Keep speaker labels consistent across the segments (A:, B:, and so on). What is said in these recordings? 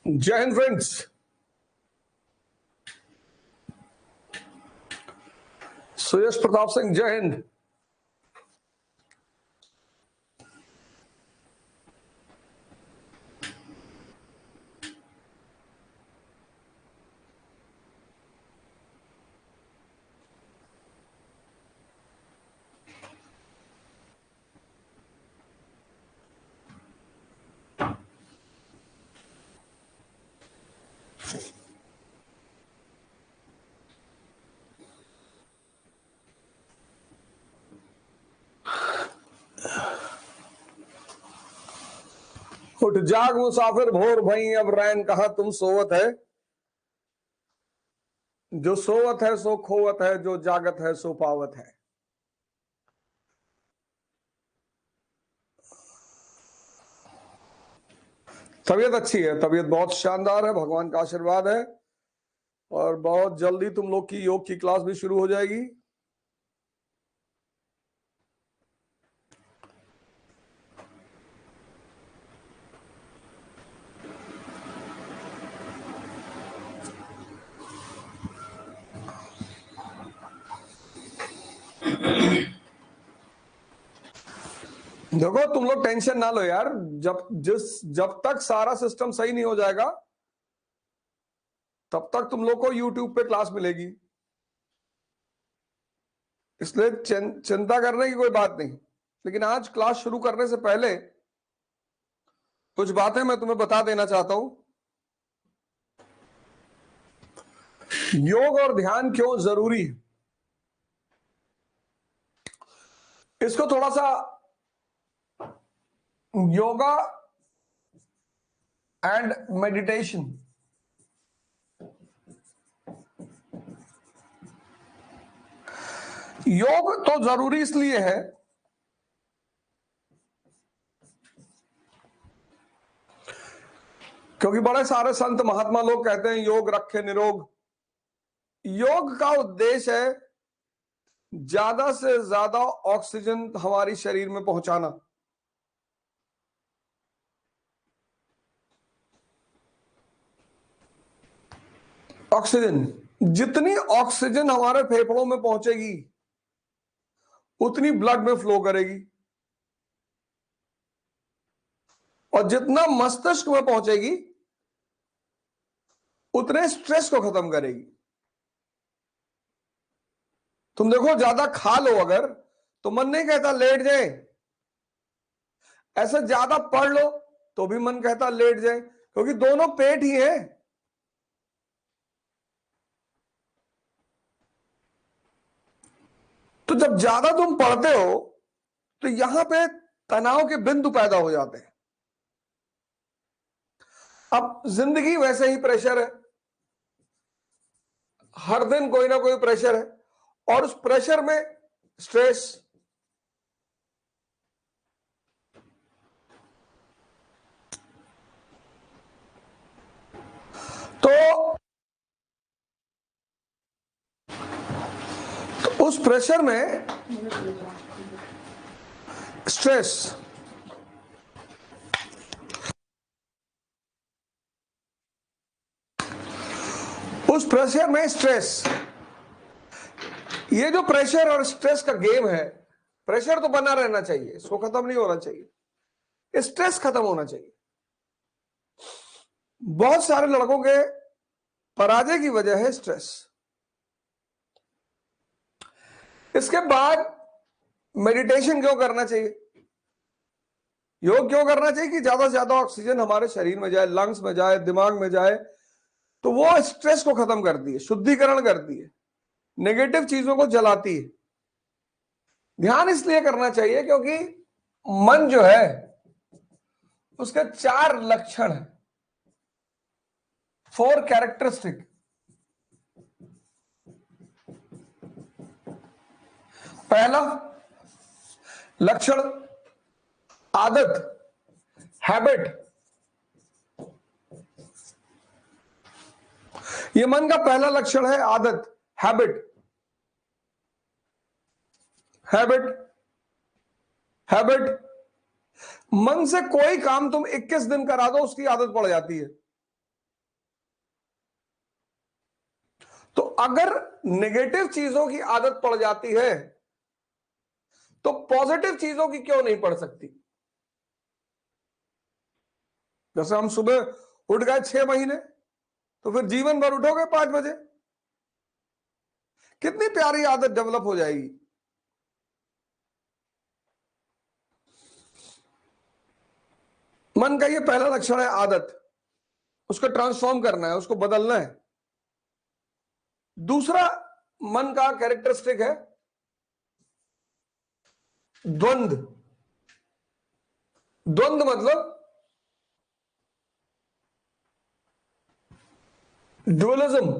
A: जय हिंद फ्रेंड्स। सुयश प्रताप सिंह, जय हिंद। उठ जाग मुसाफिर भोर भई, अब रैन कहा तुम सोवत है। जो सोवत है सो खोवत है, जो जागत है सो पावत है। तबीयत अच्छी है, तबीयत बहुत शानदार है, भगवान का आशीर्वाद है। और बहुत जल्दी तुम लोग की योग की क्लास भी शुरू हो जाएगी। देखो, तुम लोग टेंशन ना लो यार। जब तक सारा सिस्टम सही नहीं हो जाएगा तब तक तुम लोग को यूट्यूब पे क्लास मिलेगी। इसलिए चिंता करने की कोई बात नहीं। लेकिन आज क्लास शुरू करने से पहले कुछ बातें मैं तुम्हें बता देना चाहता हूं। योग और ध्यान क्यों जरूरी है, इसको थोड़ा सा योगा एंड मेडिटेशन, योग तो जरूरी इसलिए है क्योंकि बड़े सारे संत महात्मा लोग कहते हैं योग रखे निरोग। योग का उद्देश्य है ज्यादा से ज्यादा ऑक्सीजन हमारी शरीर में पहुंचाना। ऑक्सीजन, जितनी ऑक्सीजन हमारे फेफड़ों में पहुंचेगी उतनी ब्लड में फ्लो करेगी, और जितना मस्तिष्क में पहुंचेगी उतने स्ट्रेस को खत्म करेगी। तुम देखो, ज्यादा खा लो अगर तो मन नहीं कहता लेट जाए, ऐसे ज्यादा पढ़ लो तो भी मन कहता लेट जाए, क्योंकि दोनों पेट ही है। तो जब ज्यादा तुम पढ़ते हो तो यहां पे तनाव के बिंदु पैदा हो जाते हैं। अब जिंदगी वैसे ही प्रेशर है, हर दिन कोई ना कोई प्रेशर है, और उस प्रेशर में स्ट्रेस। तो उस प्रेशर में स्ट्रेस, उस प्रेशर में स्ट्रेस, ये जो प्रेशर और स्ट्रेस का गेम है, प्रेशर तो बना रहना चाहिए, इसको खत्म नहीं होना चाहिए, स्ट्रेस खत्म होना चाहिए। बहुत सारे लड़कों के पराजय की वजह है स्ट्रेस। इसके बाद मेडिटेशन क्यों करना चाहिए, योग क्यों करना चाहिए कि ज्यादा से ज्यादा ऑक्सीजन हमारे शरीर में जाए, लंग्स में जाए, दिमाग में जाए, तो वो स्ट्रेस को खत्म करती है, शुद्धिकरण करती है, नेगेटिव चीजों को जलाती है। ध्यान इसलिए करना चाहिए क्योंकि मन जो है उसके 4 लक्षण है, 4 कैरेक्टरिस्टिक। पहला लक्षण आदत, हैबिट। ये मन का पहला लक्षण है, आदत, हैबिट। Habit, habit. मन से कोई काम तुम 21 दिन करा दो उसकी आदत पड़ जाती है। तो अगर नेगेटिव चीजों की आदत पड़ जाती है तो पॉजिटिव चीजों की क्यों नहीं पड़ सकती? जैसे हम सुबह उठ गए 6 महीने, तो फिर जीवन भर उठोगे 5 बजे, कितनी प्यारी आदत डेवलप हो जाएगी। मन का ये पहला लक्षण है, आदत। उसको ट्रांसफॉर्म करना है, उसको बदलना है। दूसरा मन का कैरेक्टरिस्टिक है द्वंद। द्वंद मतलब ड्युअलिज्म।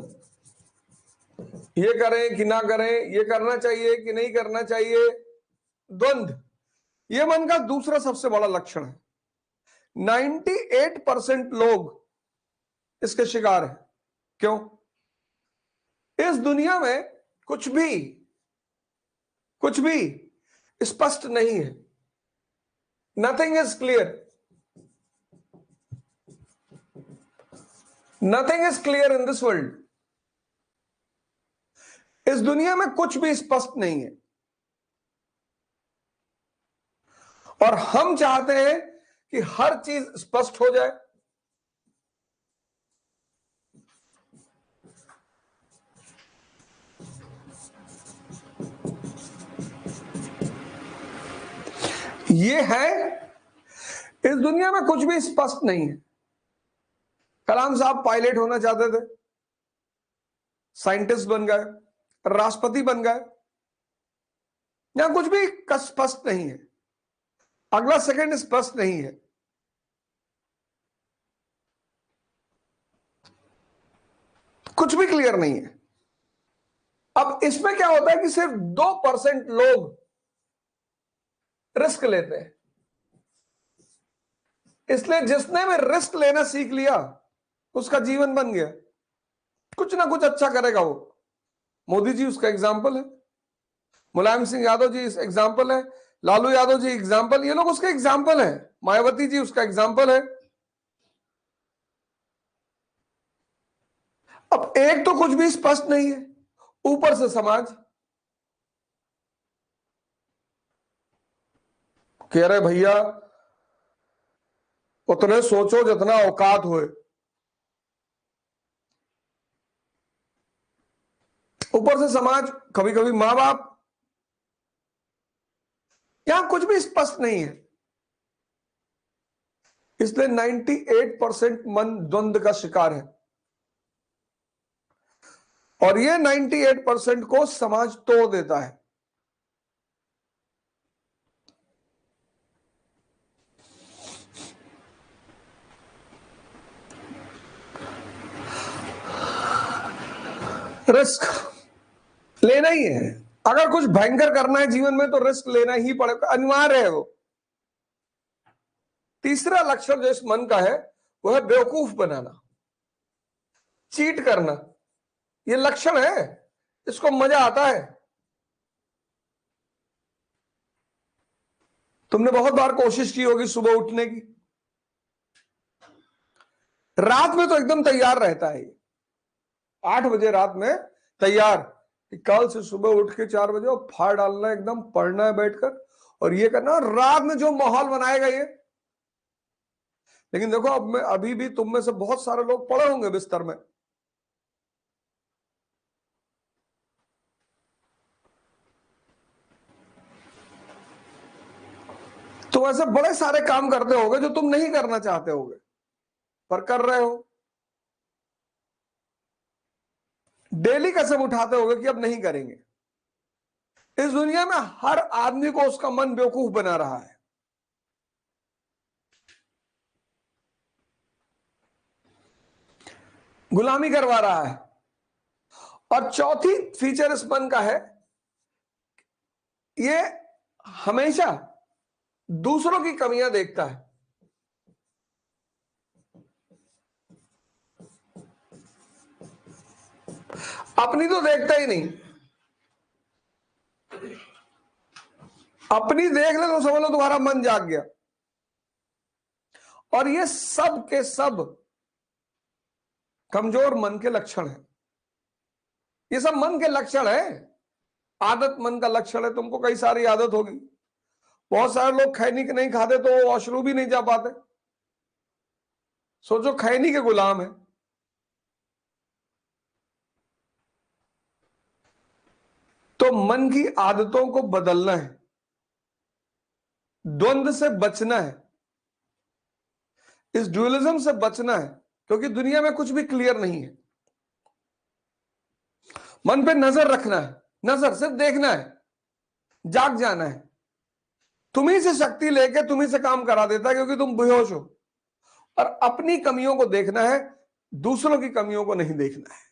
A: ये करें कि ना करें, ये करना चाहिए कि नहीं करना चाहिए, द्वंद। ये मन का दूसरा सबसे बड़ा लक्षण है। 98% लोग इसके शिकार हैं। क्यों? इस दुनिया में कुछ भी स्पष्ट नहीं है। Nothing is clear. Nothing is clear in this world. इस दुनिया में कुछ भी स्पष्ट नहीं है, और हम चाहते हैं कि हर चीज स्पष्ट हो जाए। ये है, इस दुनिया में कुछ भी स्पष्ट नहीं है। कलाम साहब पायलट होना चाहते थे, साइंटिस्ट बन गए, राष्ट्रपति बन गए। यहां कुछ भी स्पष्ट नहीं है, अगला सेकंड स्पष्ट नहीं है। कुछ भी क्लियर नहीं है। अब इसमें क्या होता है कि सिर्फ 2% लोग रिस्क लेते हैं। इसलिए जिसने भी रिस्क लेना सीख लिया, उसका जीवन बन गया। कुछ ना कुछ अच्छा करेगा वो। मोदी जी उसका एग्जाम्पल है, मुलायम सिंह यादव जी एग्जाम्पल है, लालू यादव जी एग्जाम्पल, ये लोग उसके एग्जाम्पल है, मायावती जी उसका एग्जाम्पल है। अब एक तो कुछ भी स्पष्ट नहीं है, ऊपर से समाज कह रहे भैया उतने सोचो जितना औकात होए। ऊपर से समाज, कभी कभी मां बाप। यहां कुछ भी स्पष्ट नहीं है। इसलिए 98% मन द्वंद का शिकार है, और ये 98% को समाज तोड़ देता है। रिस्क लेना ही है। अगर कुछ भयंकर करना है जीवन में तो रिस्क लेना ही पड़ेगा, अनिवार्य है वो। तीसरा लक्षण जो इस मन का है वो है बेवकूफ बनाना, चीट करना। ये लक्षण है, इसको मजा आता है। तुमने बहुत बार कोशिश की होगी सुबह उठने की, रात में तो एकदम तैयार रहता है, 8 बजे रात में तैयार कि कल से सुबह उठ के 4 बजे और फाड़ डालना है, एकदम पढ़ना है बैठकर और ये करना, रात में जो माहौल बनाएगा ये। लेकिन देखो अब मैं, अभी भी तुम में से बहुत सारे लोग पड़े होंगे बिस्तर में, तुम ऐसे बड़े सारे काम करते होगे जो तुम नहीं करना चाहते होगे पर कर रहे हो। डेली कसम उठाते होगे कि अब नहीं करेंगे। इस दुनिया में हर आदमी को उसका मन बेवकूफ बना रहा है। गुलामी करवा रहा है। और चौथी फीचर इस मन का है, ये हमेशा दूसरों की कमियां देखता है। अपनी तो देखता ही नहीं। अपनी देख ले तो समझ लो तुम्हारा मन जाग गया। और ये सब के सब कमजोर मन के लक्षण हैं। ये सब मन के लक्षण है। आदत मन का लक्षण है। तुमको कई सारी आदत होगी। बहुत सारे लोग खैनी के नहीं खाते तो वॉशरूम भी नहीं जा पाते। सोचो खैनी के गुलाम है। तो मन की आदतों को बदलना है, द्वंद्व से बचना है, इस ड्यूअलिज्म से बचना है, क्योंकि दुनिया में कुछ भी क्लियर नहीं है। मन पे नजर रखना है, नजर सिर्फ देखना है, जाग जाना है। तुम्ही से शक्ति लेके तुम्ही से काम करा देता है, क्योंकि तुम बेहोश हो। और अपनी कमियों को देखना है, दूसरों की कमियों को नहीं देखना है।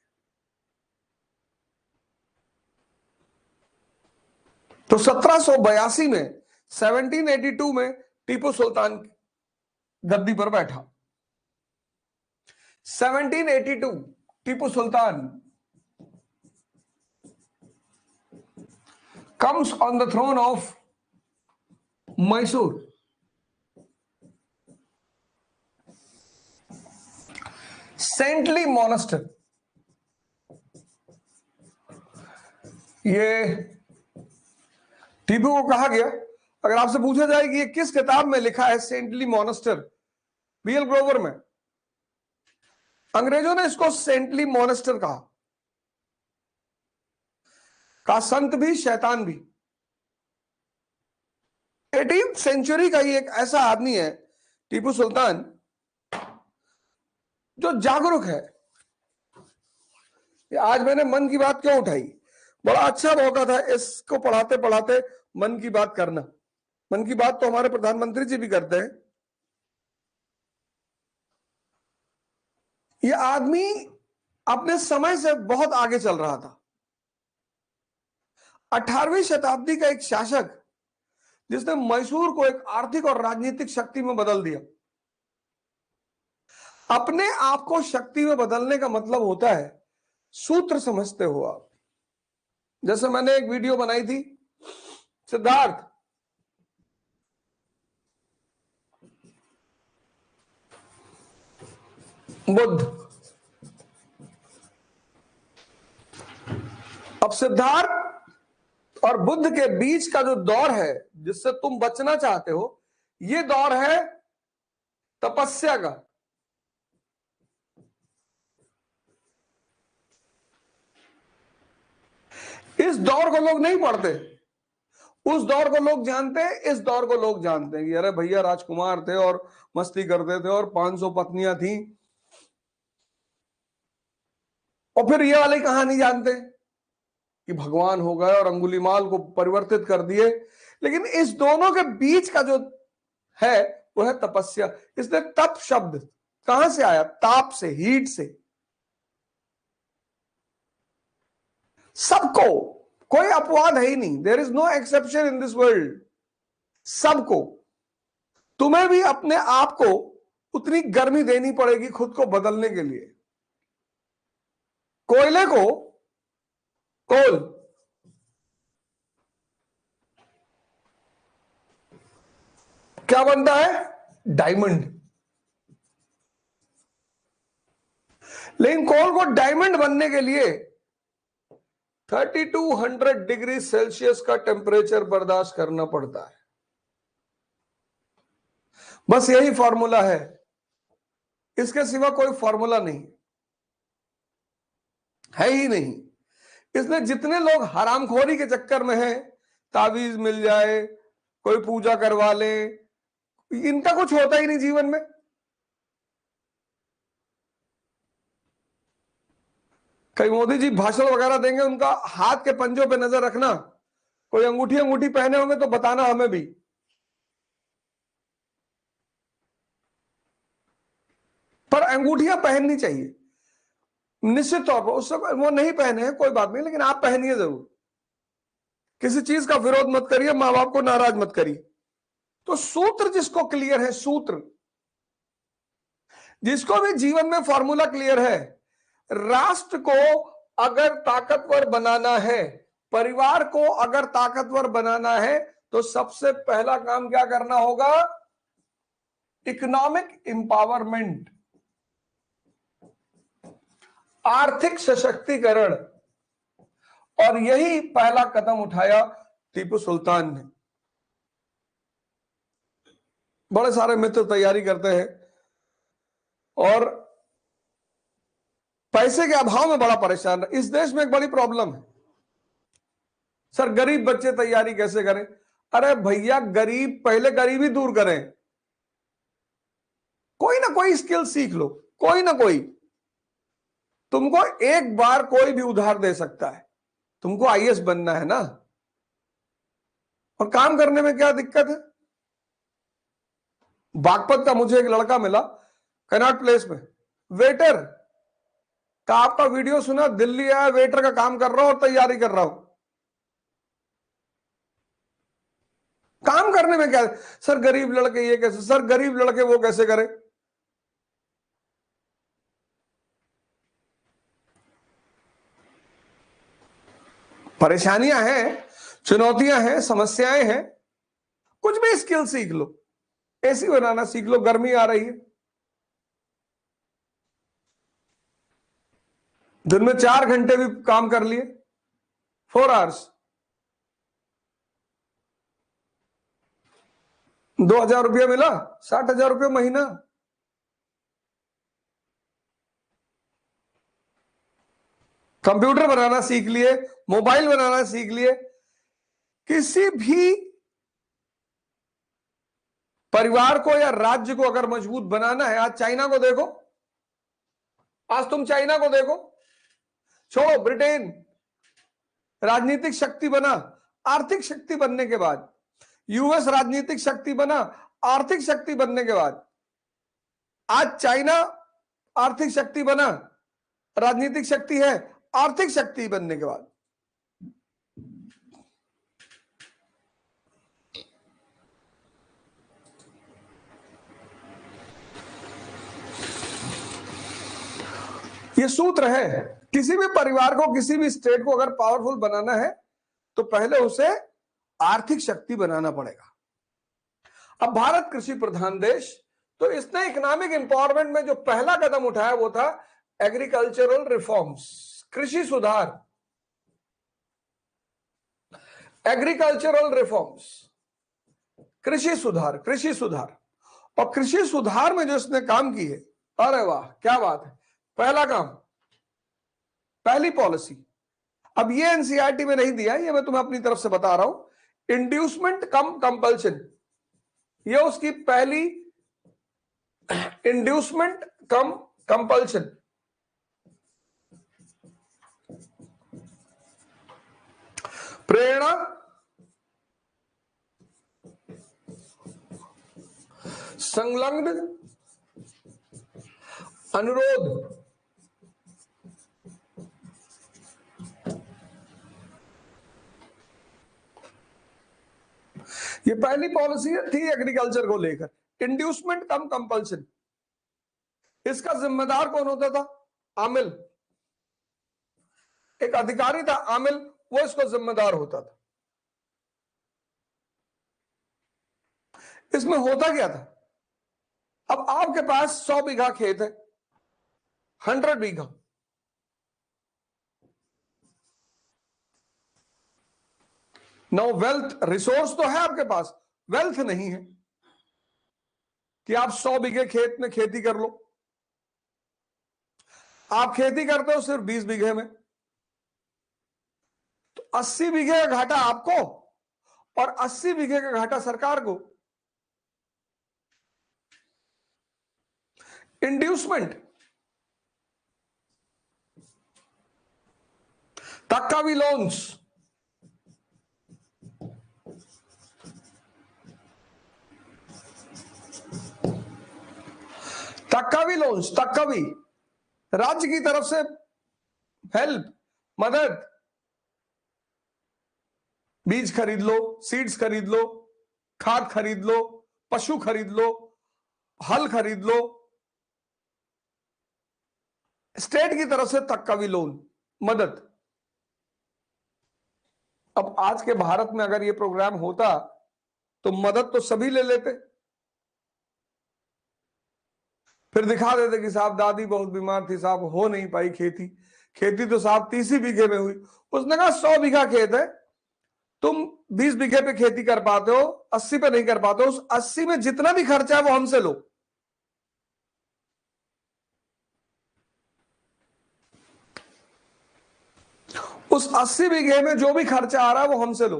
A: तो 1782 में 1782 में टीपू सुल्तान गद्दी पर बैठा। 1782 Tipu Sultan comes on the throne of Mysore. Saintly Monster, ये टीपू को कहा गया। अगर आपसे पूछा जाए कि ये किस किताब में लिखा है, सेंटली मोनेस्टर, बीएल ग्रोवर में। अंग्रेजों ने इसको सेंटली मोनेस्टर कहा संत भी शैतान भी। 18th सेंचुरी का ही एक ऐसा आदमी है टीपू सुल्तान जो जागरूक है। आज मैंने मन की बात क्यों उठाई, बड़ा अच्छा मौका था इसको पढ़ाते पढ़ाते मन की बात करना। मन की बात तो हमारे प्रधानमंत्री जी भी करते हैं। ये आदमी अपने समय से बहुत आगे चल रहा था। 18वीं शताब्दी का एक शासक जिसने मैसूर को एक आर्थिक और राजनीतिक शक्ति में बदल दिया। अपने आप को शक्ति में बदलने का मतलब होता है, सूत्र समझते हो आप। जैसे मैंने एक वीडियो बनाई थी, सिद्धार्थ बुद्ध। अब सिद्धार्थ और बुद्ध के बीच का जो दौर है जिससे तुम बचना चाहते हो, ये दौर है तपस्या का। इस दौर को लोग नहीं पढ़ते, उस दौर को लोग जानते हैं, इस दौर को लोग जानते हैं कि अरे भैया राजकुमार थे और मस्ती करते थे और 500 पत्नियां थी। और फिर ये वाली कहानी जानते कि भगवान हो गए और अंगुलीमाल को परिवर्तित कर दिए। लेकिन इस दोनों के बीच का जो है वो है तपस्या। इसलिए तप शब्द कहां से आया? ताप से, हीट से। सबको, कोई अपवाद है ही नहीं। There is no exception in this world. सबको, तुम्हें भी अपने आप को उतनी गर्मी देनी पड़ेगी खुद को बदलने के लिए। कोयले को, कोल क्या बनता है? डायमंड। लेकिन कोल को डायमंड बनने के लिए 3200 डिग्री सेल्सियस का टेम्परेचर बर्दाश्त करना पड़ता है। बस यही फॉर्मूला है, इसके सिवा कोई फॉर्मूला नहीं है ही नहीं। इसलिए जितने लोग हरामखोरी के चक्कर में हैं, तावीज मिल जाए, कोई पूजा करवा ले, इनका कुछ होता ही नहीं जीवन में। कई मोदी जी भाषण वगैरह देंगे, उनका हाथ के पंजों पे नजर रखना। कोई अंगूठी अंगूठी पहने होंगे तो बताना हमें भी। पर अंगूठियां पहननी चाहिए निश्चित तौर पर। उससे वो नहीं पहने हैं कोई बात नहीं, लेकिन आप पहनिए जरूर। किसी चीज का विरोध मत करिए, मां बाप को नाराज मत करिए। तो सूत्र जिसको क्लियर है, सूत्र जिसको भी जीवन में फॉर्मूला क्लियर है, राष्ट्र को अगर ताकतवर बनाना है, परिवार को अगर ताकतवर बनाना है, तो सबसे पहला काम क्या करना होगा? इकोनॉमिक इंपावरमेंट, आर्थिक सशक्तिकरण। और यही पहला कदम उठाया टीपू सुल्तान ने। बड़े सारे मित्र तैयारी करते हैं और पैसे के अभाव में बड़ा परेशान है। इस देश में एक बड़ी प्रॉब्लम है सर, गरीब बच्चे तैयारी कैसे करें? अरे भैया, गरीब पहले गरीबी दूर करें, कोई ना कोई स्किल सीख लो, कोई ना कोई। तुमको एक बार कोई भी उधार दे सकता है, तुमको आईएएस बनना है ना, और काम करने में क्या दिक्कत है? बागपत का मुझे एक लड़का मिला कनॉट प्लेस में, वेटर का, आपका वीडियो सुना, दिल्ली आया, वेटर का काम कर रहा हूं और तैयारी कर रहा हूं। काम करने में क्या? सर गरीब लड़के ये कैसे, सर गरीब लड़के वो कैसे करें? परेशानियां हैं, चुनौतियां हैं, समस्याएं हैं, कुछ भी स्किल सीख लो। एसी बनाना सीख लो, गर्मी आ रही है, दिन में 4 घंटे भी काम कर लिए, 4 आवर्स, 2,000 रुपया मिला, 60,000 रुपया महीना। कंप्यूटर बनाना सीख लिए, मोबाइल बनाना सीख लिए। किसी भी परिवार को या राज्य को अगर मजबूत बनाना है, आज चाइना को देखो, आज तुम चाइना को देखो, छोड़ो ब्रिटेन, राजनीतिक शक्ति बना, आर्थिक शक्ति बनने के बाद, यूएस राजनीतिक शक्ति बना, आर्थिक शक्ति बनने के बाद, आज चाइना आर्थिक शक्ति बना, राजनीतिक शक्ति है, आर्थिक शक्ति बनने के बाद। ये सूत्र है, किसी भी परिवार को, किसी भी स्टेट को अगर पावरफुल बनाना है तो पहले उसे आर्थिक शक्ति बनाना पड़ेगा। अब भारत कृषि प्रधान देश, तो इसने इकोनॉमिक एम्पावरमेंट में जो पहला कदम उठाया वो था एग्रीकल्चरल रिफॉर्म्स, कृषि सुधार, एग्रीकल्चरल रिफॉर्म्स, कृषि सुधार, कृषि सुधार। और कृषि सुधार में जो इसने काम की है, अरे वाह क्या बात है, पहला काम, पहली पॉलिसी। अब ये एनसीईआरटी में नहीं दिया, ये मैं तुम्हें अपनी तरफ से बता रहा हूं, इंड्यूसमेंट कम कंपल्शन, ये उसकी पहली, इंड्यूसमेंट कम कंपल्शन। प्रेरणा, संलग्न, अनुरोध, ये पहली पॉलिसी थी एग्रीकल्चर को लेकर, इंड्यूसमेंट कम कंपल्शन। इसका जिम्मेदार कौन होता था? आमिल, एक अधिकारी था आमिल, वो इसको जिम्मेदार होता था। इसमें होता क्या था? अब आपके पास 100 बीघा खेत है, 100 बीघा, नो वेल्थ, रिसोर्स तो है आपके पास, वेल्थ नहीं है कि आप 100 बीघे खेत में खेती कर लो। आप खेती करते हो सिर्फ 20 बीघे में, तो 80 बीघे का घाटा आपको और 80 बीघे का घाटा सरकार को। इंड्यूसमेंट, तक्कावी लोन्स, तक्कावी लोन्स, तक्कावी, राज्य की तरफ से हेल्प, मदद, बीज खरीद लो, सीड्स खरीद लो, खाद खरीद लो, पशु खरीद लो, हल खरीद लो, स्टेट की तरफ से तक्कावी लोन, मदद। अब आज के भारत में अगर ये प्रोग्राम होता तो मदद तो सभी ले लेते, फिर दिखा देते कि साहब दादी बहुत बीमार थी, साहब हो नहीं पाई खेती, खेती तो साहब 30 बीघे में हुई, उसने कहा 100 बीघा खेत है, तुम 20 बीघे पे खेती कर पाते हो, 80 पे नहीं कर पाते हो, उस 80 में जितना भी खर्चा है वो हमसे लो। उस 80 बीघे में जो भी खर्चा आ रहा है वो हमसे लो।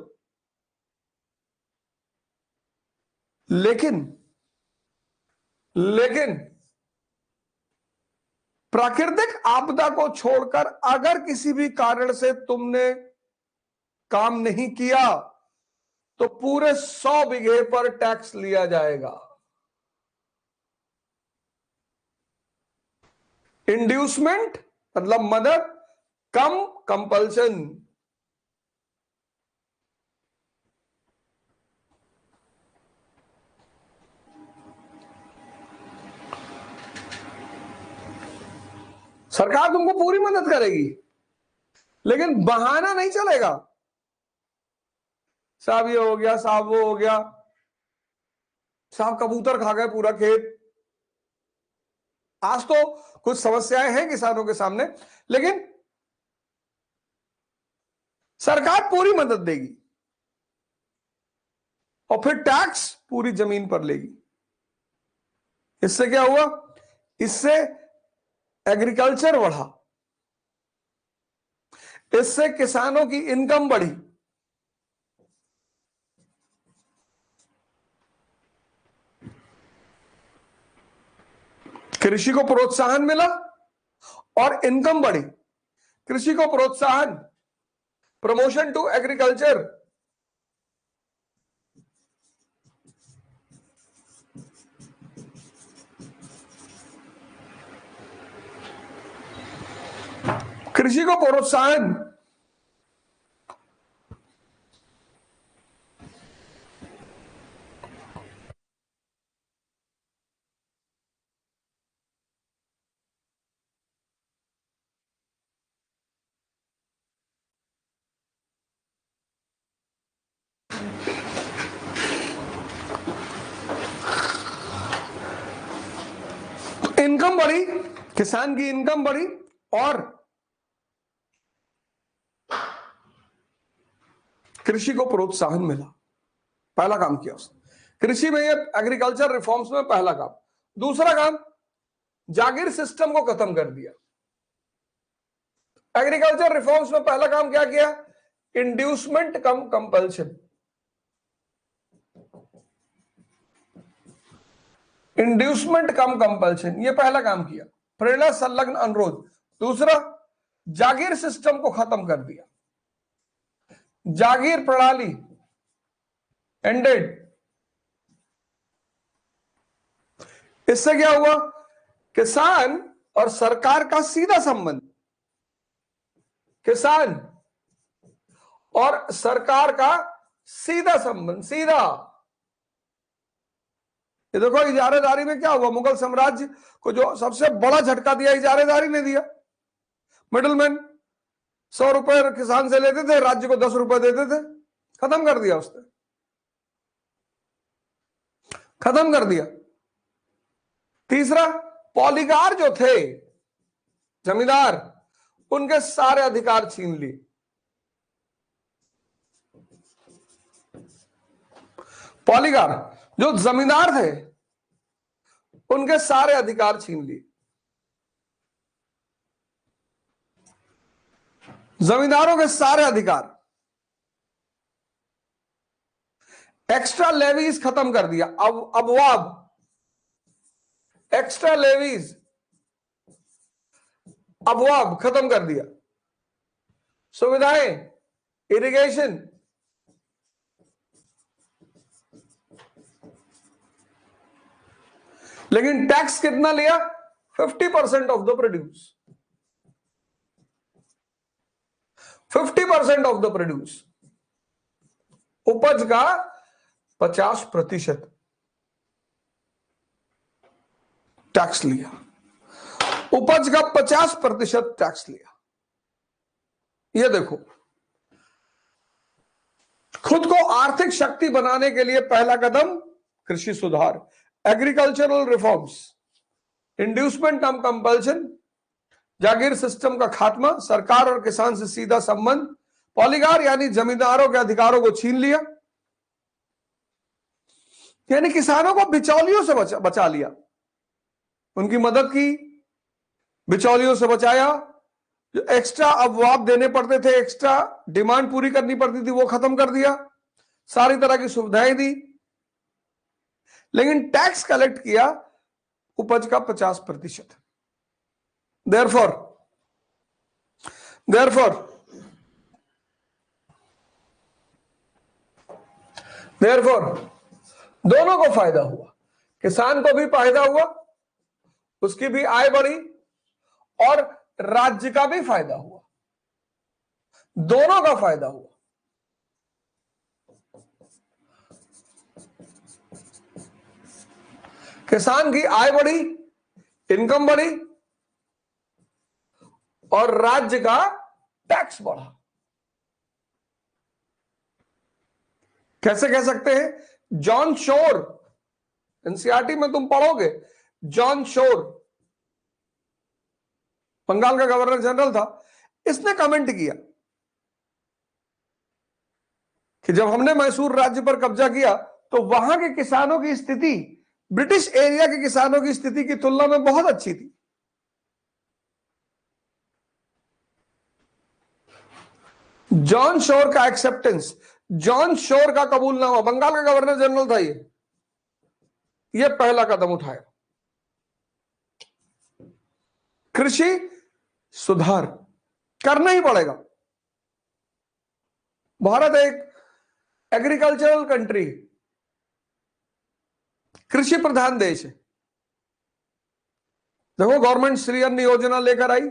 A: लेकिन प्राकृतिक आपदा को छोड़कर अगर किसी भी कारण से तुमने काम नहीं किया तो पूरे 100 बीघे पर टैक्स लिया जाएगा। इंड्यूसमेंट मतलब मदद, कम कंपल्सन। सरकार तुमको पूरी मदद करेगी, लेकिन बहाना नहीं चलेगा, साहब ये हो गया, साहब वो हो गया, साहब कबूतर खा गए पूरा खेत। आज तो कुछ समस्याएं हैं किसानों के सामने, लेकिन सरकार पूरी मदद देगी और फिर टैक्स पूरी जमीन पर लेगी। इससे क्या हुआ? इससे एग्रीकल्चर बढ़ा, इससे किसानों की इनकम बढ़ी। कृषि को प्रोत्साहन मिला और इनकम बढ़ी। कृषि को प्रोत्साहन, प्रमोशन टू एग्रीकल्चर। कृषि को प्रोत्साहन, इनकम बढ़ी, किसान की इनकम बढ़ी और कृषि को प्रोत्साहन मिला। पहला काम किया उसने कृषि में, ये एग्रीकल्चर रिफॉर्म्स में पहला काम। दूसरा काम, जागीर सिस्टम को खत्म कर दिया। एग्रीकल्चर रिफॉर्म्स में पहला काम क्या किया? इंड्यूसमेंट कम कंपल्शन। इंड्यूसमेंट कम कंपल्शन, ये पहला काम किया, प्रेरणा संलग्न अनुरोध। दूसरा, जागीर सिस्टम को खत्म कर दिया, जागीर प्रणाली एंडेड। इससे क्या हुआ? किसान और सरकार का सीधा संबंध, किसान और सरकार का सीधा संबंध, सीधा। ये देखो इजारेदारी में क्या हुआ? मुगल साम्राज्य को जो सबसे बड़ा झटका दिया इजारेदारी ने दिया। मिडलमैन 100 रुपए किसान से लेते थे, राज्य को 10 रुपए देते थे, खत्म कर दिया उसने, खत्म कर दिया। तीसरा, पॉलीगार जो थे जमींदार, उनके सारे अधिकार छीन लिए। पॉलीगार जो जमींदार थे, उनके सारे अधिकार छीन लिए। जमींदारों के सारे अधिकार। एक्स्ट्रा लेवीज खत्म कर दिया, अब अबवाब, एक्स्ट्रा लेवीज, अबवाब खत्म कर दिया। सुविधाएं, इरिगेशन, लेकिन टैक्स कितना लिया? 50% of the produce, 50% of the produce. उपज का 50% टैक्स लिया, उपज का 50% टैक्स लिया। ये देखो, खुद को आर्थिक शक्ति बनाने के लिए पहला कदम कृषि सुधार, एग्रीकल्चरल रिफॉर्म्स, इंड्यूसमेंट कम कंपल्शन, जागीर सिस्टम का खात्मा, सरकार और किसान से सीधा संबंध, पॉलीगार यानी जमींदारों के अधिकारों को छीन लिया, यानी किसानों को बिचौलियों से बचा लिया, उनकी मदद की, बिचौलियों से बचाया। जो एक्स्ट्रा अववाब देने पड़ते थे, एक्स्ट्रा डिमांड पूरी करनी पड़ती थी, वो खत्म कर दिया, सारी तरह की सुविधाएं दी, लेकिन टैक्स कलेक्ट किया उपज का 50%। देयरफॉर दोनों को फायदा हुआ, किसान को भी फायदा हुआ, उसकी भी आय बढ़ी, और राज्य का भी फायदा हुआ, दोनों का फायदा हुआ। किसान की आय बढ़ी, इनकम बढ़ी, और राज्य का टैक्स बढ़ा। कैसे कह सकते हैं? जॉन शोर, एनसीईआरटी में तुम पढ़ोगे, जॉन शोर बंगाल का गवर्नर जनरल था, इसने कमेंट किया कि जब हमने मैसूर राज्य पर कब्जा किया तो वहां के किसानों की स्थिति ब्रिटिश एरिया के किसानों की स्थिति की तुलना में बहुत अच्छी थी। जॉन शोर का एक्सेप्टेंस, जॉन शोर का कबूलनामा, बंगाल का गवर्नर जनरल था ये पहला कदम उठाया। कृषि सुधार करना ही पड़ेगा। भारत एक एग्रीकल्चरल कंट्री, कृषि प्रधान देश है। देखो गवर्नमेंट श्री अन्न योजना लेकर आई,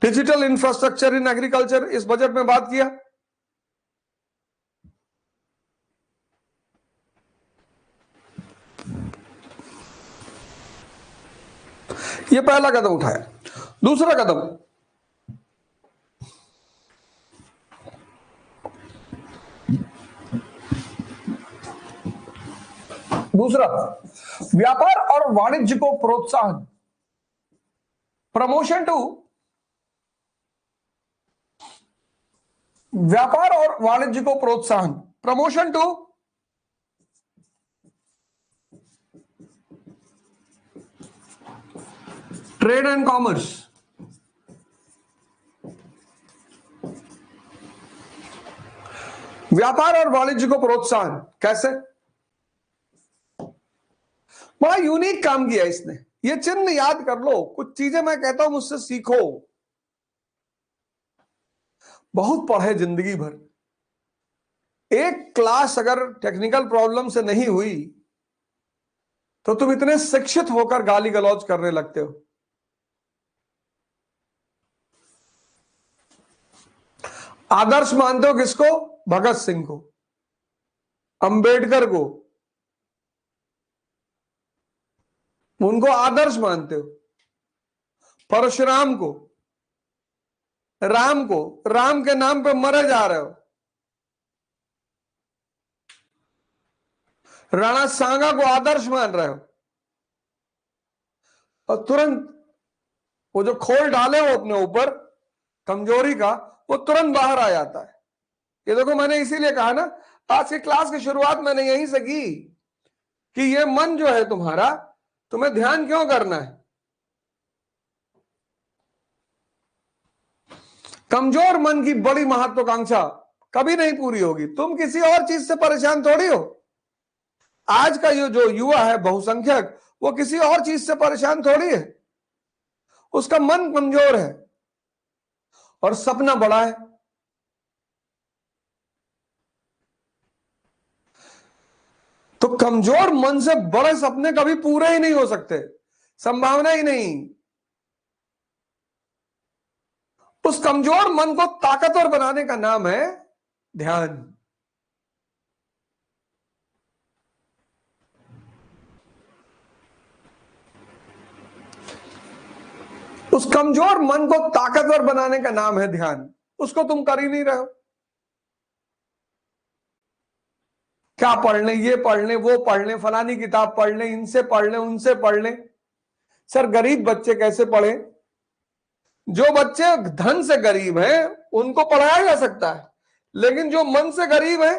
A: डिजिटल इंफ्रास्ट्रक्चर इन एग्रीकल्चर इस बजट में बात किया। यह पहला कदम उठाया। दूसरा कदम, व्यापार और वाणिज्य को प्रोत्साहन, प्रमोशन टू, व्यापार और वाणिज्य को प्रोत्साहन, promotion to trade and commerce. व्यापार और वाणिज्य को प्रोत्साहन कैसे? बड़ा यूनिक काम किया इसने। ये चिन्ह याद कर लो, कुछ चीजें मैं कहता हूं मुझसे सीखो। बहुत पढ़े जिंदगी भर, एक क्लास अगर टेक्निकल प्रॉब्लम से नहीं हुई तो तुम इतने शिक्षित होकर गाली गलौज करने लगते हो। आदर्श मानते हो किसको? भगत सिंह को, अंबेडकर को, उनको आदर्श मानते हो। परशुराम को, राम को, राम के नाम पे मरे जा रहे हो। राणा सांगा को आदर्श मान रहे हो, और तुरंत वो जो खोल डाले हो अपने ऊपर कमजोरी का, वो तुरंत बाहर आ जाता है। ये देखो, मैंने इसीलिए कहा ना, आज की क्लास की शुरुआत मैंने यहीं से की कि ये मन जो है तुम्हारा, तुम्हें ध्यान क्यों करना है? कमजोर मन की बड़ी महत्वाकांक्षा कभी नहीं पूरी होगी। तुम किसी और चीज से परेशान थोड़ी हो। आज का ये जो युवा है बहुसंख्यक, वो किसी और चीज से परेशान थोड़ी है, उसका मन कमजोर है और सपना बड़ा है। तो कमजोर मन से बड़े सपने कभी पूरे ही नहीं हो सकते, संभावना ही नहीं। उस कमजोर मन को ताकतवर बनाने का नाम है ध्यान। उस कमजोर मन को ताकतवर बनाने का नाम है ध्यान। उसको तुम कर ही नहीं रहे हो। क्या पढ़ लें, ये पढ़ लें, वो पढ़ लें, फलानी किताब पढ़ लें, इनसे पढ़ लें, उनसे पढ़ लें। सर गरीब बच्चे कैसे पढ़े? जो बच्चे धन से गरीब हैं उनको पढ़ाया जा सकता है, लेकिन जो मन से गरीब है,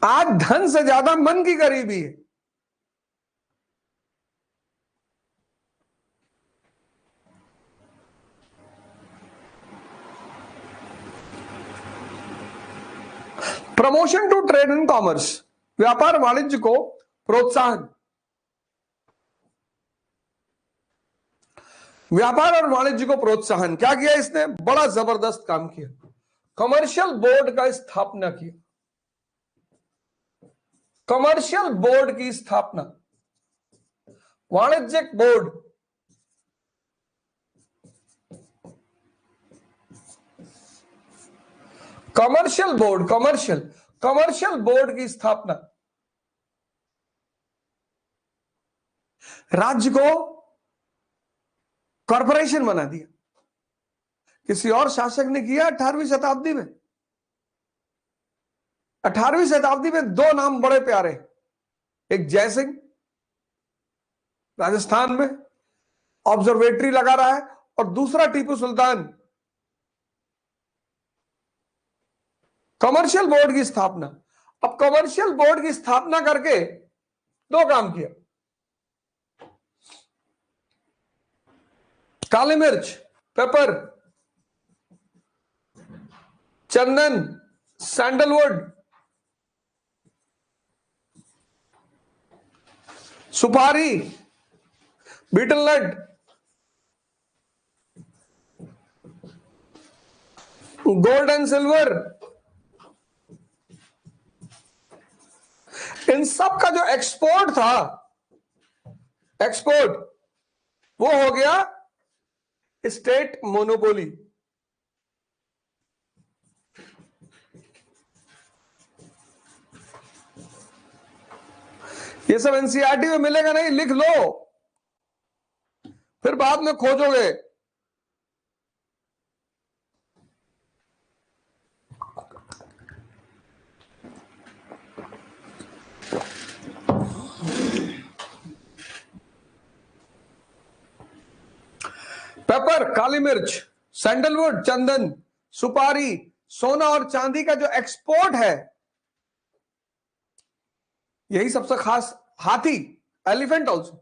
A: आज धन से ज्यादा मन की गरीबी है। Promotion to trade and commerce, व्यापार वाणिज्य को प्रोत्साहन। व्यापार और वाणिज्य को प्रोत्साहन क्या किया इसने? बड़ा जबरदस्त काम किया। कमर्शियल बोर्ड का स्थापना किया, कमर्शियल बोर्ड की स्थापना, वाणिज्यिक board, commercial board, commercial board की स्थापना। राज्य को कॉरपोरेशन बना दिया। किसी और शासक ने किया 18वीं शताब्दी में? 18वीं शताब्दी में दो नाम बड़े प्यारे, एक जयसिंह राजस्थान में ऑब्जर्वेटरी लगा रहा है, और दूसरा टीपू सुल्तान। कमर्शियल बोर्ड की स्थापना। अब कमर्शियल बोर्ड की स्थापना करके दो काम किया, काली मिर्च, पेपर, चंदन, सैंडलवुड, सुपारी, betel nut, gold and silver, इन सब का जो एक्सपोर्ट था, एक्सपोर्ट, वो हो गया स्टेट मोनोपोली। ये सब एनसीईआरटी में मिलेगा नहीं, लिख लो, फिर बाद में खोजोगे। पेपर, काली मिर्च, सैंडलवुड, चंदन, सुपारी, सोना और चांदी का जो एक्सपोर्ट है, यही सबसे खास। हाथी, एलिफेंट ऑल्सो,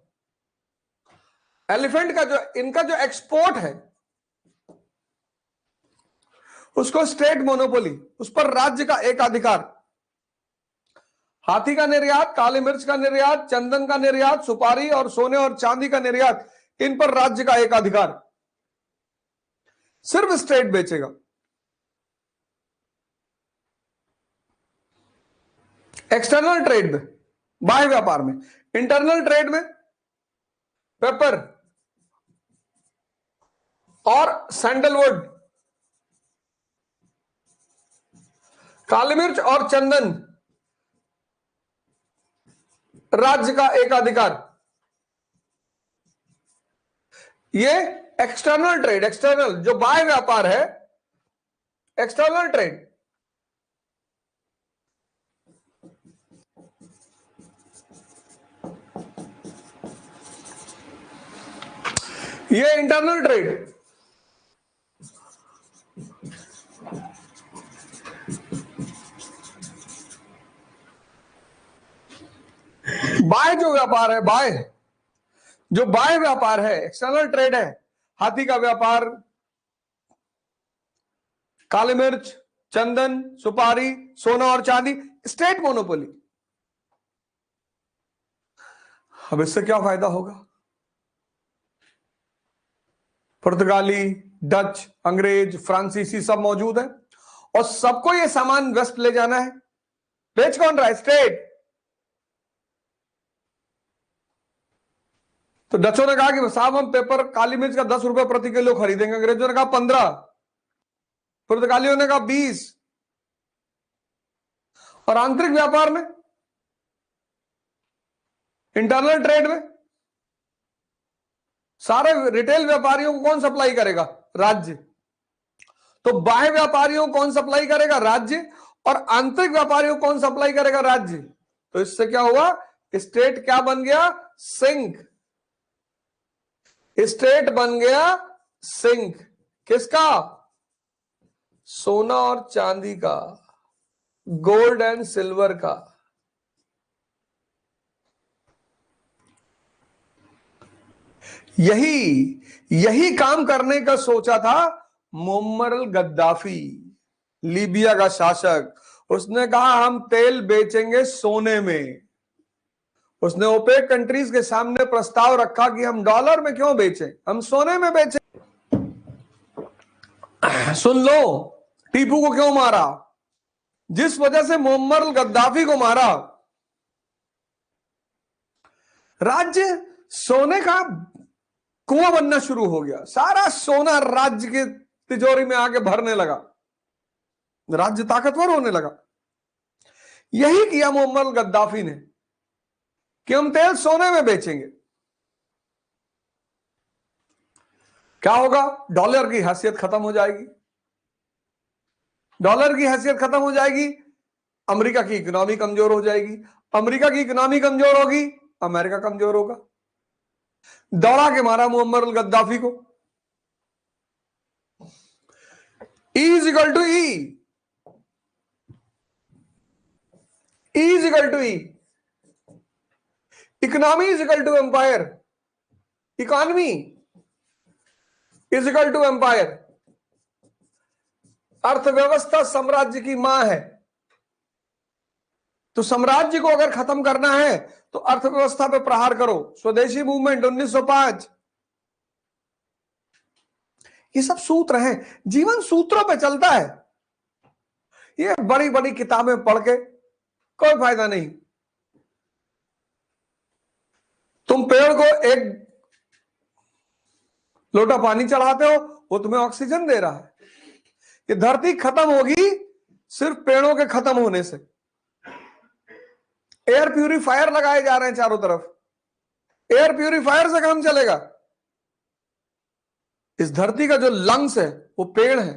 A: एलिफेंट का जो इनका जो एक्सपोर्ट है उसको स्टेट मोनोपोली, उस पर राज्य का एकाधिकार। हाथी का निर्यात, काली मिर्च का निर्यात, चंदन का निर्यात, सुपारी और सोने और चांदी का निर्यात, इन पर राज्य का एकाधिकार, सिर्फ स्टेट बेचेगा। एक्सटर्नल ट्रेड में, बाह्य व्यापार में। इंटरनल ट्रेड में पेपर और सैंडलवुड, काली मिर्च और चंदन, राज्य का एकाधिकार। ये एक्सटर्नल ट्रेड, एक्सटर्नल जो बाह्य व्यापार है, एक्सटर्नल ट्रेड। ये इंटरनल ट्रेड। बाह्य जो व्यापार है, बाह्य जो बाह्य व्यापार है, एक्सटर्नल ट्रेड है, हाथी का व्यापार, काली मिर्च, चंदन, सुपारी, सोना और चांदी, स्टेट मोनोपोली। अब इससे क्या फायदा होगा? पुर्तगाली, डच, अंग्रेज, फ्रांसीसी सब मौजूद है, और सबको ये सामान वेस्ट ले जाना है। बेच कौन रहा है? स्टेट। तो डचों ने कहा कि साहब हम पेपर, काली मिर्च का 10 रुपए प्रति किलो खरीदेंगे, अंग्रेजों ने कहा 15, पुर्तगालियों ने कहा 20। और आंतरिक व्यापार में, इंटरनल ट्रेड में, सारे रिटेल व्यापारियों को कौन सप्लाई करेगा? राज्य। तो बाह्य व्यापारियों को कौन सप्लाई करेगा? राज्य। और आंतरिक व्यापारियों को कौन सप्लाई करेगा? राज्य। तो इससे क्या हुआ? स्टेट क्या बन गया? सिंक। स्टेट बन गया सिंक। किसका? सोना और चांदी का, गोल्ड एंड सिल्वर का। यही काम करने का सोचा था मुअम्मर अल गद्दाफी, लीबिया का शासक। उसने कहा हम तेल बेचेंगे सोने में। उसने ओपेक कंट्रीज के सामने प्रस्ताव रखा कि हम डॉलर में क्यों बेचें, हम सोने में बेचें। सुन लो, टीपू को क्यों मारा? जिस वजह से मुअम्मर अल गद्दाफी को मारा, राज्य सोने का कुआं बनना शुरू हो गया। सारा सोना राज्य के तिजोरी में आके भरने लगा, राज्य ताकतवर होने लगा। यही किया मुअम्मर अल गद्दाफी ने कि हम तेल सोने में बेचेंगे। क्या होगा? डॉलर की हैसियत खत्म हो जाएगी। डॉलर की हैसियत खत्म हो जाएगी, अमेरिका की इकोनॉमी कमजोर हो जाएगी। अमेरिका की इकोनॉमी कमजोर होगी, अमेरिका कमजोर होगा। दौड़ा के मारा मुअम्मर अल गद्दाफी को। E is equal to E. E is equal to E. Economy is equal to empire. Economy is equal to empire. अर्थव्यवस्था साम्राज्य की मां है। तो साम्राज्य को अगर खत्म करना है तो अर्थव्यवस्था पे प्रहार करो। स्वदेशी मूवमेंट 1905। ये सब सूत्र हैं, जीवन सूत्रों पे चलता है। ये बड़ी बड़ी किताबें पढ़ के कोई फायदा नहीं। तुम पेड़ को एक लोटा पानी चढ़ाते हो, वो तुम्हें ऑक्सीजन दे रहा है। ये धरती खत्म होगी सिर्फ पेड़ों के खत्म होने से। एयर प्यूरिफायर लगाए जा रहे हैं चारों तरफ, एयर प्यूरिफायर से काम चलेगा। इस धरती का जो लंग्स है वो पेड़ है।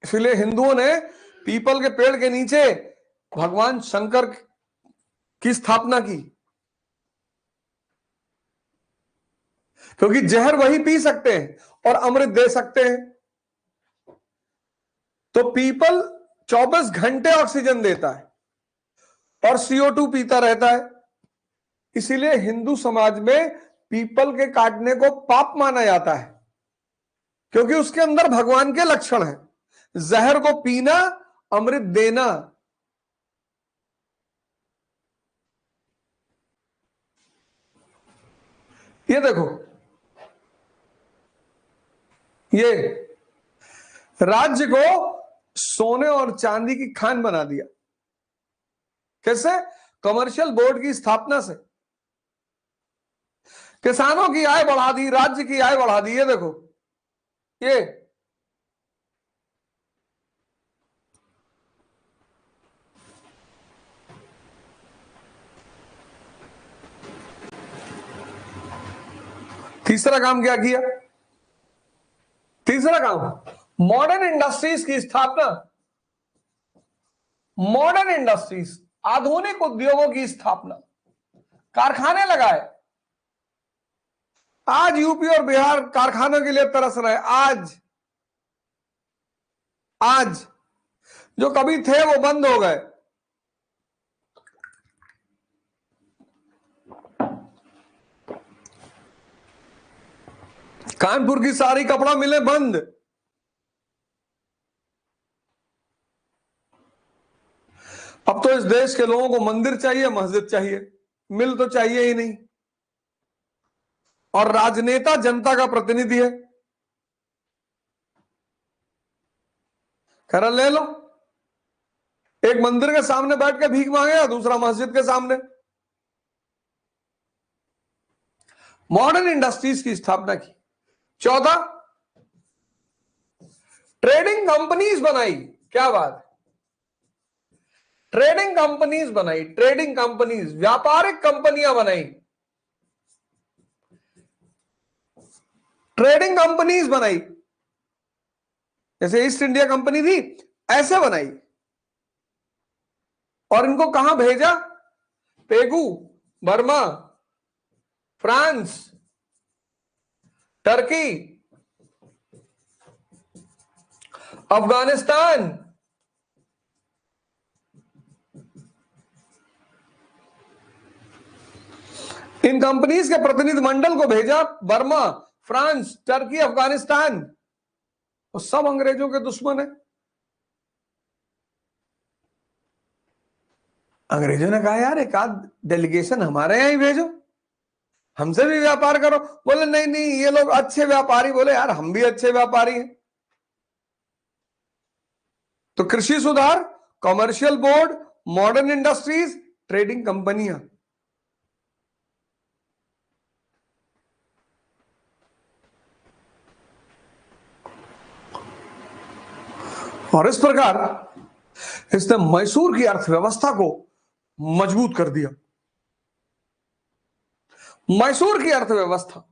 A: इसलिए हिंदुओं ने पीपल के पेड़ के नीचे भगवान शंकर की स्थापना की, क्योंकि जहर वही पी सकते हैं और अमृत दे सकते हैं। तो पीपल 24 घंटे ऑक्सीजन देता है और CO2 पीता रहता है। इसीलिए हिंदू समाज में पीपल के काटने को पाप माना जाता है, क्योंकि उसके अंदर भगवान के लक्षण हैं। जहर को पीना, अमृत देना। ये देखो, ये राज्य को सोने और चांदी की खान बना दिया। कैसे? कमर्शियल बोर्ड की स्थापना से किसानों की आय बढ़ा दी, राज्य की आय बढ़ा दी। ये देखो, ये तीसरा काम क्या किया? तीसरा काम मॉडर्न इंडस्ट्रीज की स्थापना। मॉडर्न इंडस्ट्रीज, आधुनिक उद्योगों की स्थापना, कारखाने लगाए। आज यूपी और बिहार कारखानों के लिए तरस रहे। आज जो कभी थे वो बंद हो गए। कानपुर की सारी कपड़ा मिलें बंद। अब तो इस देश के लोगों को मंदिर चाहिए, मस्जिद चाहिए, मिल तो चाहिए ही नहीं। और राजनेता जनता का प्रतिनिधि है। खैर ले लो, एक मंदिर के सामने बैठ के भीख मांगेगा, दूसरा मस्जिद के सामने। मॉडर्न इंडस्ट्रीज की स्थापना की। चौथा, ट्रेडिंग कंपनीज बनाई। क्या बात है, ट्रेडिंग कंपनीज बनाई। ट्रेडिंग कंपनीज, व्यापारिक कंपनियां बनाई। ट्रेडिंग कंपनीज बनाई, जैसे ईस्ट इंडिया कंपनी थी, ऐसे बनाई। और इनको कहां भेजा? Pegu, Burma, France, Turkey, Afghanistan, इन कंपनीज के प्रतिनिधि मंडल को भेजा बर्मा, फ्रांस, टर्की, अफगानिस्तान, और सब अंग्रेजों के दुश्मन है। अंग्रेजों ने कहा यार एक आध डेलीगेशन हमारे यहां ही भेजो, हमसे भी व्यापार करो। बोले नहीं नहीं, ये लोग अच्छे व्यापारी। बोले यार हम भी अच्छे व्यापारी हैं। तो कृषि सुधार, commercial board, modern industries, trading कंपनियां, और इस प्रकार इसने मैसूर की अर्थव्यवस्था को मजबूत कर दिया। मैसूर की अर्थव्यवस्था,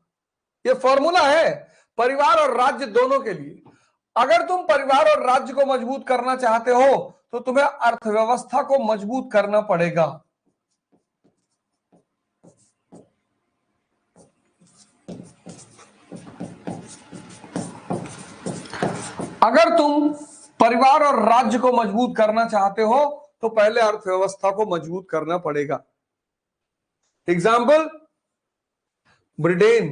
A: यह फॉर्मूला है परिवार और राज्य दोनों के लिए। अगर तुम परिवार और राज्य को मजबूत करना चाहते हो तो तुम्हें अर्थव्यवस्था को मजबूत करना पड़ेगा। अगर तुम परिवार और राज्य को मजबूत करना चाहते हो तो पहले अर्थव्यवस्था को मजबूत करना पड़ेगा। एग्जाम्पल, ब्रिटेन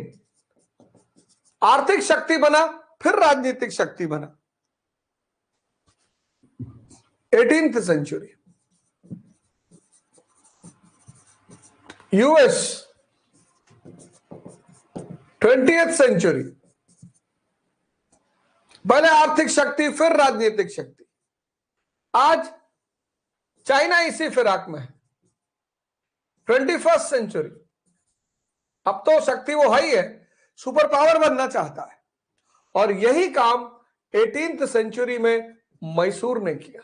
A: आर्थिक शक्ति बना, फिर राजनीतिक शक्ति बना। 18th century. US 20th century. पहले आर्थिक शक्ति फिर राजनीतिक शक्ति। आज चाइना इसी फिराक में है। 21st century. अब तो शक्ति वो है ही है, सुपर पावर बनना चाहता है, और यही काम 18th सेंचुरी में मैसूर ने किया।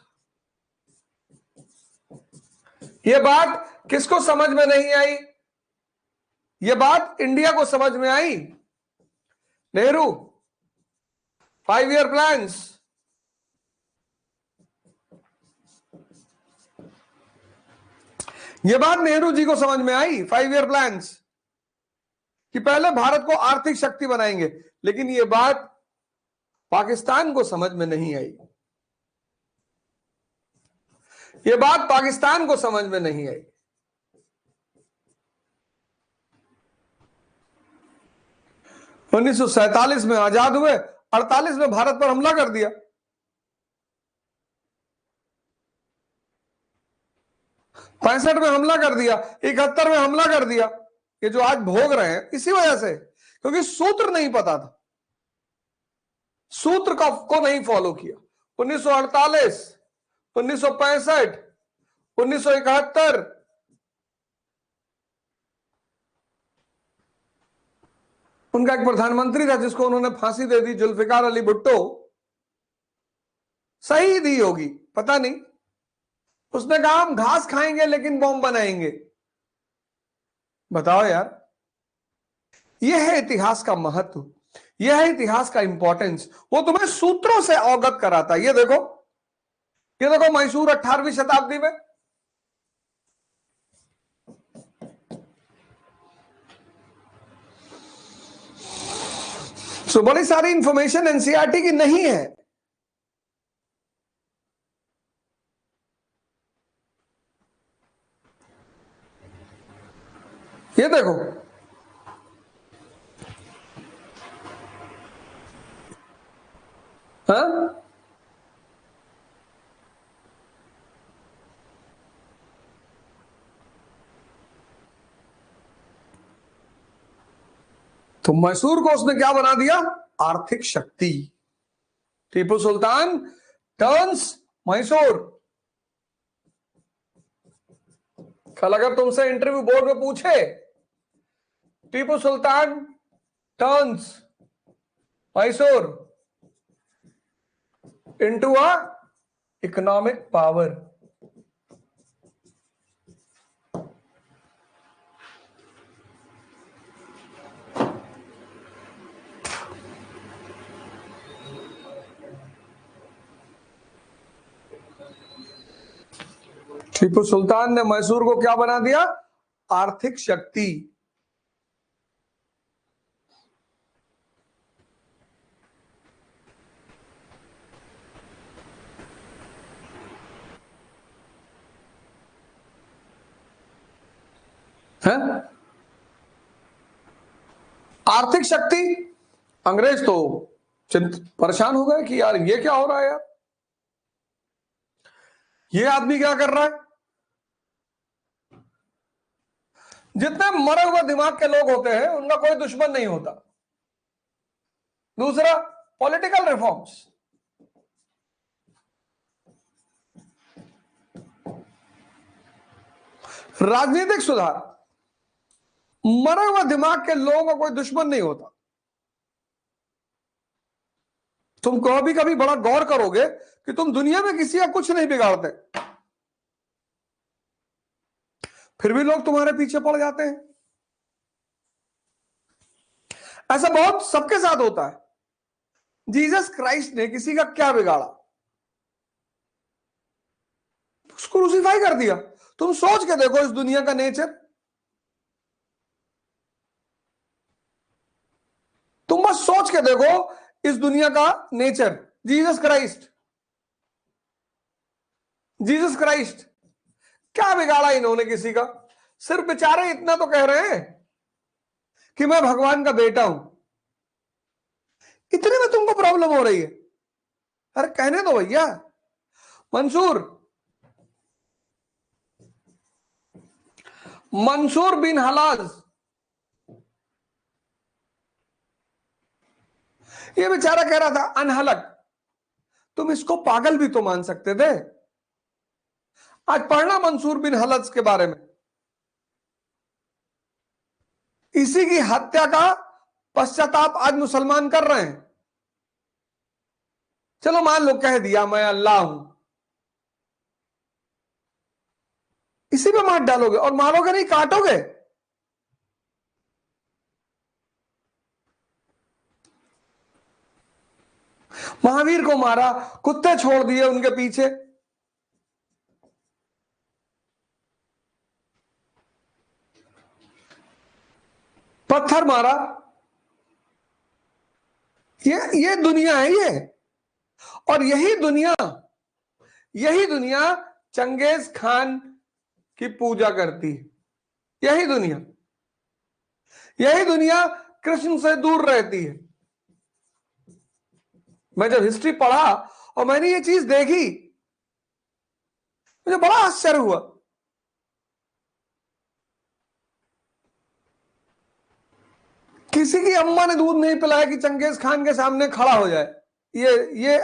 A: यह बात किसको समझ में नहीं आई? यह बात इंडिया को समझ में आई। नेहरू 5 ईयर प्लान्स, यह बात नेहरू जी को समझ में आई। 5 ईयर प्लान्स कि पहले भारत को आर्थिक शक्ति बनाएंगे, लेकिन यह बात पाकिस्तान को समझ में नहीं आई। यह बात पाकिस्तान को समझ में नहीं आई। 1947 में आजाद हुए, 48 में भारत पर हमला कर दिया। पैंसठ में हमला कर दिया, 71 में हमला कर दिया। ये जो आज भोग रहे हैं इसी वजह से, क्योंकि सूत्र नहीं पता था, सूत्र को नहीं फॉलो किया। 1948, 1965, 1971, उनका एक प्रधानमंत्री था जिसको उन्होंने फांसी दे दी, जुल्फिकार अली भुट्टो। सही दी होगी, पता नहीं। उसने कहा हम घास खाएंगे लेकिन बॉम्ब बनाएंगे। बताओ यार, यह है इतिहास का महत्व, यह है इतिहास का इंपॉर्टेंस। वो तुम्हें सूत्रों से अवगत कराता है। ये देखो मैसूर 18वीं शताब्दी में। सो बड़ी सारी इंफॉर्मेशन एनसीईआरटी की नहीं है। ये देखो, हाँ, तो मैसूर को उसने क्या बना दिया? आर्थिक शक्ति। टीपू सुल्तान टर्न्स मैसूर। कल अगर तुमसे इंटरव्यू बोर्ड में पूछे Tipu Sultan turns Mysore into a economic power, Tipu Sultan ने मैसूर को क्या बना दिया? आर्थिक शक्ति। है आर्थिक शक्ति। अंग्रेज तो परेशान हो गए कि यार ये क्या हो रहा है, यार ये आदमी क्या कर रहा है। जितने मरे हुए दिमाग के लोग होते हैं उनका कोई दुश्मन नहीं होता। दूसरा, पॉलिटिकल रिफॉर्म्स। राजनीतिक सुधार। मरे हुए दिमाग के लोगों का कोई दुश्मन नहीं होता। तुम कभी कभी बड़ा गौर करोगे कि तुम दुनिया में किसी का कुछ नहीं बिगाड़ते, फिर भी लोग तुम्हारे पीछे पड़ जाते हैं। ऐसा बहुत सबके साथ होता है। जीसस क्राइस्ट ने किसी का क्या बिगाड़ा, उसको क्रूसीफाई कर दिया। तुम सोच के देखो इस दुनिया का नेचर, तुम बस सोच के देखो इस दुनिया का nature. Jesus Christ, Jesus Christ क्या बिगाड़ा इन्होंने किसी का। सिर्फ बेचारे इतना तो कह रहे हैं कि मैं भगवान का बेटा हूं, इतने में तुमको प्रॉब्लम हो रही है। अरे कहने दो भैया। मंसूर बिन हलाज, ये बेचारा कह रहा था अनहलक। तुम इसको पागल भी तो मान सकते थे। आज पढ़ना मंसूर बिन हलज के बारे में। इसी की हत्या का पश्चाताप आज मुसलमान कर रहे हैं। चलो मान लो कह दिया मैं अल्लाह हूं, इसी पे मार डालोगे और मारोगे नहीं, काटोगे। महावीर को मारा, कुत्ते छोड़ दिए उनके पीछे। पत्थर मारा। ये दुनिया है ये। और यही दुनिया चंगेज खान की पूजा करती है। यही दुनिया कृष्ण से दूर रहती है। मैं जब हिस्ट्री पढ़ा और मैंने ये चीज देखी, मुझे बड़ा आश्चर्य हुआ। किसी की अम्मा ने दूध नहीं पिलाया कि चंगेज खान के सामने खड़ा हो जाए। ये ये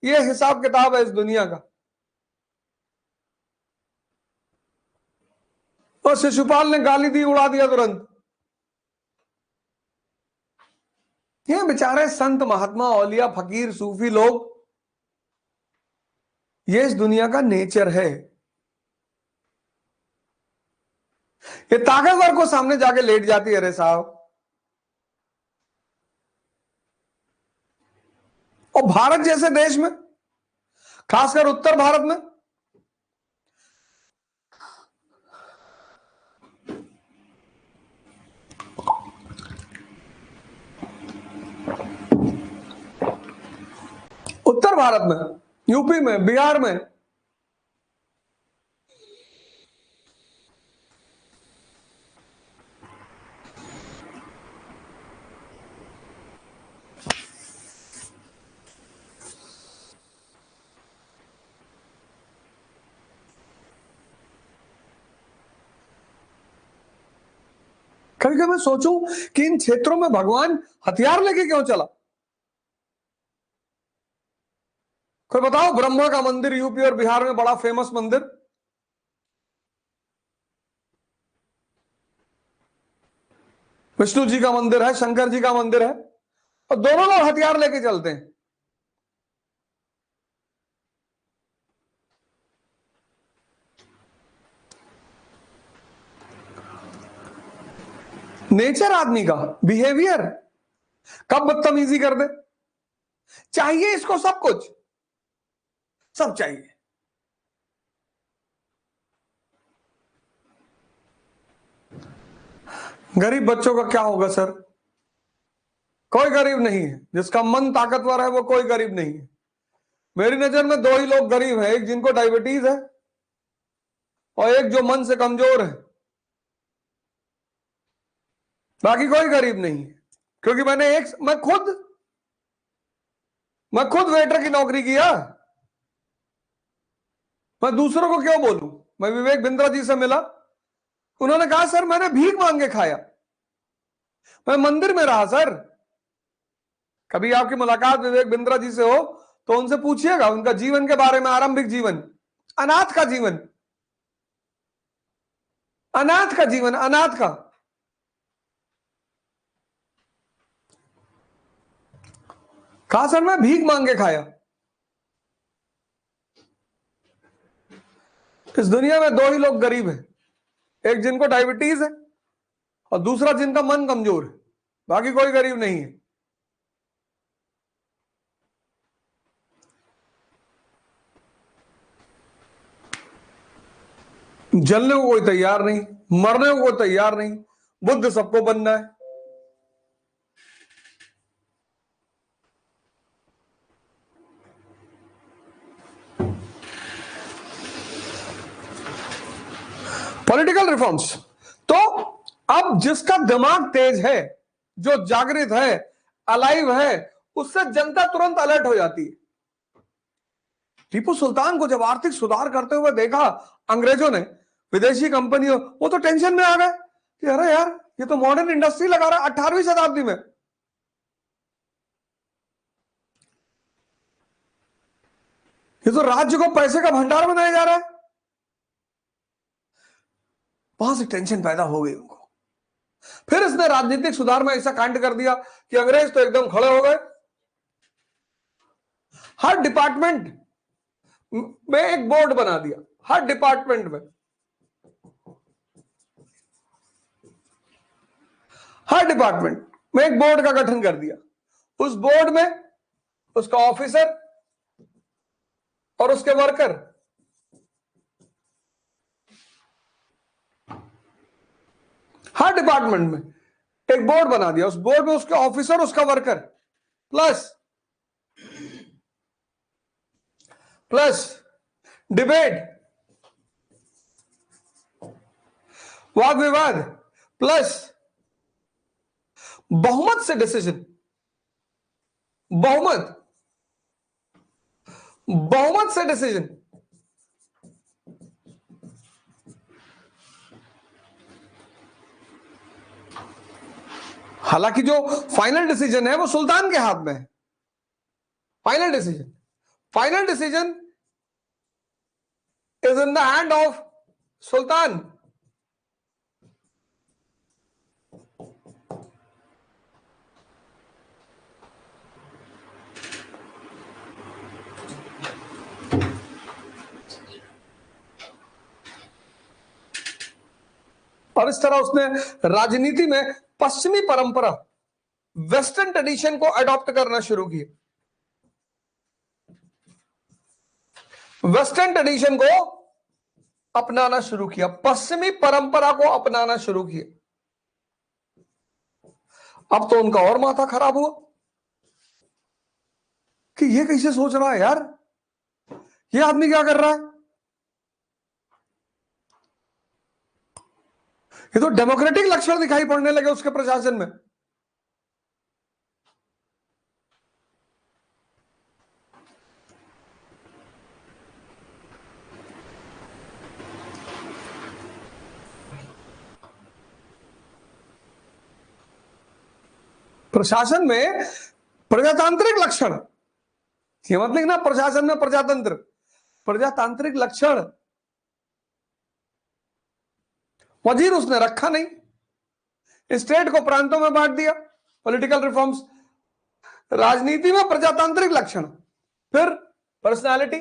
A: ये हिसाब किताब है इस दुनिया का। और शिशुपाल ने गाली दी, उड़ा दिया तुरंत। ये बेचारे संत महात्मा औलिया फकीर सूफी लोग, ये इस दुनिया का नेचर है। ये ताकतवर को सामने जाके लेट जाती है, अरे साहब। और भारत जैसे देश में, खासकर उत्तर भारत में, उत्तर भारत में, यूपी में, बिहार में कभी कभी मैं सोचूं कि इन क्षेत्रों में भगवान हथियार लेके क्यों चला। कोई बताओ, ब्रह्मा का मंदिर यूपी और बिहार में बड़ा फेमस मंदिर, विष्णु जी का मंदिर है, शंकर जी का मंदिर है, और दोनों लोग हथियार लेके चलते हैं। नेचर आदमी का बिहेवियर कब बदतमीजी कर दे। चाहिए इसको सब कुछ, सब चाहिए। गरीब बच्चों का क्या होगा सर? कोई गरीब नहीं है, जिसका मन ताकतवर है वो कोई गरीब नहीं है। मेरी नजर में दो ही लोग गरीब हैं, एक जिनको डायबिटीज है और एक जो मन से कमजोर है। बाकी कोई गरीब नहीं है, क्योंकि मैं खुद वेटर की नौकरी किया। मैं दूसरों को क्यों बोलूं? मैं विवेक बिंद्रा जी से मिला, उन्होंने कहा सर मैंने भीख मांग के खाया, मैं मंदिर में रहा सर। कभी आपकी मुलाकात विवेक बिंद्रा जी से हो तो उनसे पूछिएगा उनका जीवन के बारे में, आरंभिक जीवन, अनाथ का जीवन, अनाथ का जीवन, अनाथ का। कहा सर मैं भीख मांग के खाया। इस दुनिया में दो ही लोग गरीब हैं, एक जिनको डायबिटीज है और दूसरा जिनका मन कमजोर है। बाकी कोई गरीब नहीं है। जलने को कोई तैयार नहीं, मरने को कोई तैयार नहीं, बुद्ध सबको बनना है। पॉलिटिकल रिफॉर्म्स, तो अब जिसका दिमाग तेज है, जो जागृत है, अलाइव है, उससे जनता तुरंत अलर्ट हो जाती है। टीपू सुल्तान को जब आर्थिक सुधार करते हुए देखा अंग्रेजों ने, विदेशी कंपनियों, वो तो टेंशन में आ गए कि अरे यार ये तो मॉडर्न इंडस्ट्री लगा रहा है 18वीं शताब्दी में। ये तो राज्य को पैसे का भंडार बनाया जा रहा है। वहां से टेंशन पैदा हो गई उनको। फिर इसने राजनीतिक सुधार में ऐसा कांड कर दिया कि अंग्रेज तो एकदम खड़े हो गए। हर डिपार्टमेंट में एक बोर्ड बना दिया, हर डिपार्टमेंट में, हर डिपार्टमेंट में एक बोर्ड का गठन कर दिया। उस बोर्ड में उसका ऑफिसर और उसके वर्कर, हर डिपार्टमेंट में एक बोर्ड बना दिया। उस बोर्ड में उसके ऑफिसर, उसका वर्कर, प्लस डिबेट, वाद विवाद, प्लस बहुमत से डिसीजन, बहुमत से डिसीजन। हालांकि जो फाइनल डिसीजन है वो सुल्तान के हाथ में है। Final decision is in the hand of sultan. और इस तरह उसने राजनीति में पश्चिमी परंपरा, वेस्टर्न ट्रेडिशन को अडॉप्ट करना शुरू किया। वेस्टर्न ट्रेडिशन को अपनाना शुरू किया, पश्चिमी परंपरा को अपनाना शुरू किया। अब तो उनका और माथा खराब हुआ कि ये कैसे सोच रहा है यार, ये आदमी क्या कर रहा है? ये तो डेमोक्रेटिक लक्षण दिखाई पड़ने लगे उसके प्रशासन में। प्रशासन में प्रजातांत्रिक लक्षण, ये मत लिखना प्रशासन में प्रजातंत्र, प्रजातांत्रिक लक्षण वजीर उसने रखा नहीं, स्टेट को प्रांतों में बांट दिया। पॉलिटिकल रिफॉर्म्स, राजनीति में प्रजातांत्रिक लक्षण, फिर पर्सनालिटी,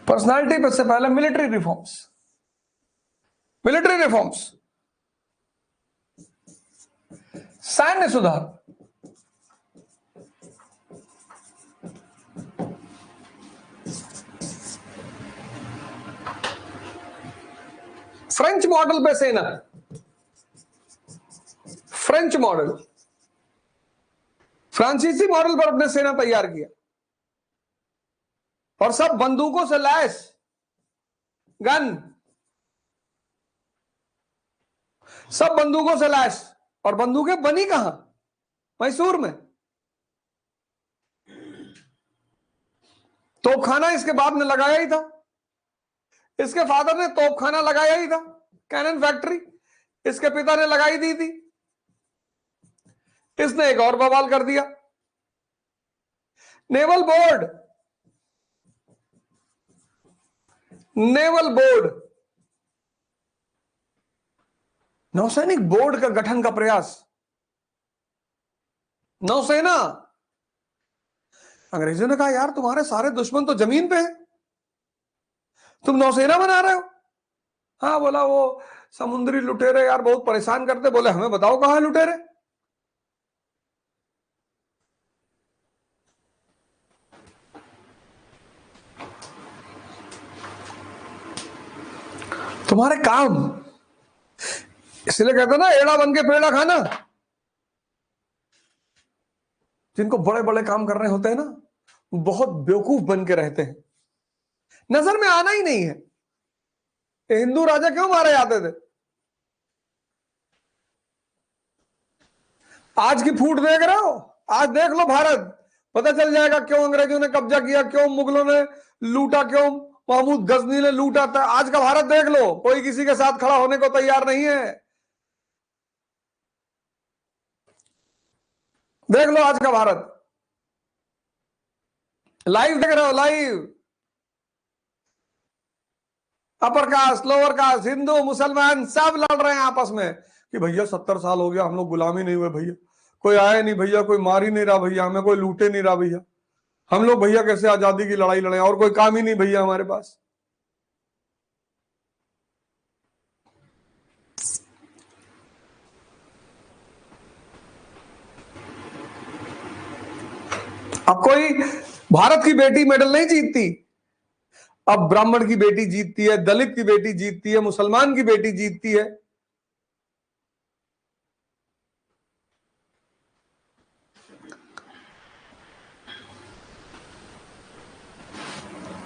A: पर्सनालिटी पर से पहले मिलिट्री रिफॉर्म्स, सैन्य सुधार, फ्रेंच मॉडल पे सेना, फ्रेंच मॉडल, फ्रांसीसी मॉडल पर अपने सेना तैयार किया और सब बंदूकों से लैस, गन, सब बंदूकों से लैस। और बंदूकें बनी कहां? मैसूर में। तोपखाना इसके बाप ने लगाया ही था, इसके फादर ने तोपखाना लगाया ही था, कैनन फैक्ट्री इसके पिता ने लगाई दी थी। इसने एक और बवाल कर दिया, नेवल बोर्ड, नेवल बोर्ड, नौसैनिक बोर्ड का गठन का प्रयास। नौसेना, अंग्रेजों ने कहा यार तुम्हारे सारे दुश्मन तो जमीन पे हैं, तुम नौसेना बना रहे हो। हाँ, बोला वो समुद्री लुटेरे यार बहुत परेशान करते, बोले हमें बताओ कहां है लुटेरे। तुम्हारे काम, इसलिए कहते ना एड़ा बन के पेड़ा खाना। जिनको बड़े बड़े काम करने होते हैं ना, बहुत बेवकूफ बन के रहते हैं, नजर में आना ही नहीं है। हिंदू राजा क्यों मारे जाते थे? आज की फूट देख रहे हो, आज देख लो भारत, पता चल जाएगा क्यों अंग्रेजों ने कब्जा किया, क्यों मुगलों ने लूटा, क्यों महमूद गजनी ने लूटा था। आज का भारत देख लो, कोई किसी के साथ खड़ा होने को तैयार नहीं है। देख लो आज का भारत, लाइव देख रहे हो, live. Upper caste, lower caste, Hindu मुसलमान सब लड़ रहे हैं आपस में कि भैया 70 साल हो गया हम लोग गुलामी नहीं हुए भैया, कोई आया नहीं भैया, कोई मार ही नहीं रहा भैया, हमें कोई लूटे नहीं रहा भैया, हम लोग भैया कैसे आजादी की लड़ाई लड़े, और कोई काम ही नहीं भैया हमारे पास। अब कोई भारत की बेटी मेडल नहीं जीतती, अब ब्राह्मण की बेटी जीतती है, दलित की बेटी जीतती है, मुसलमान की बेटी जीतती है।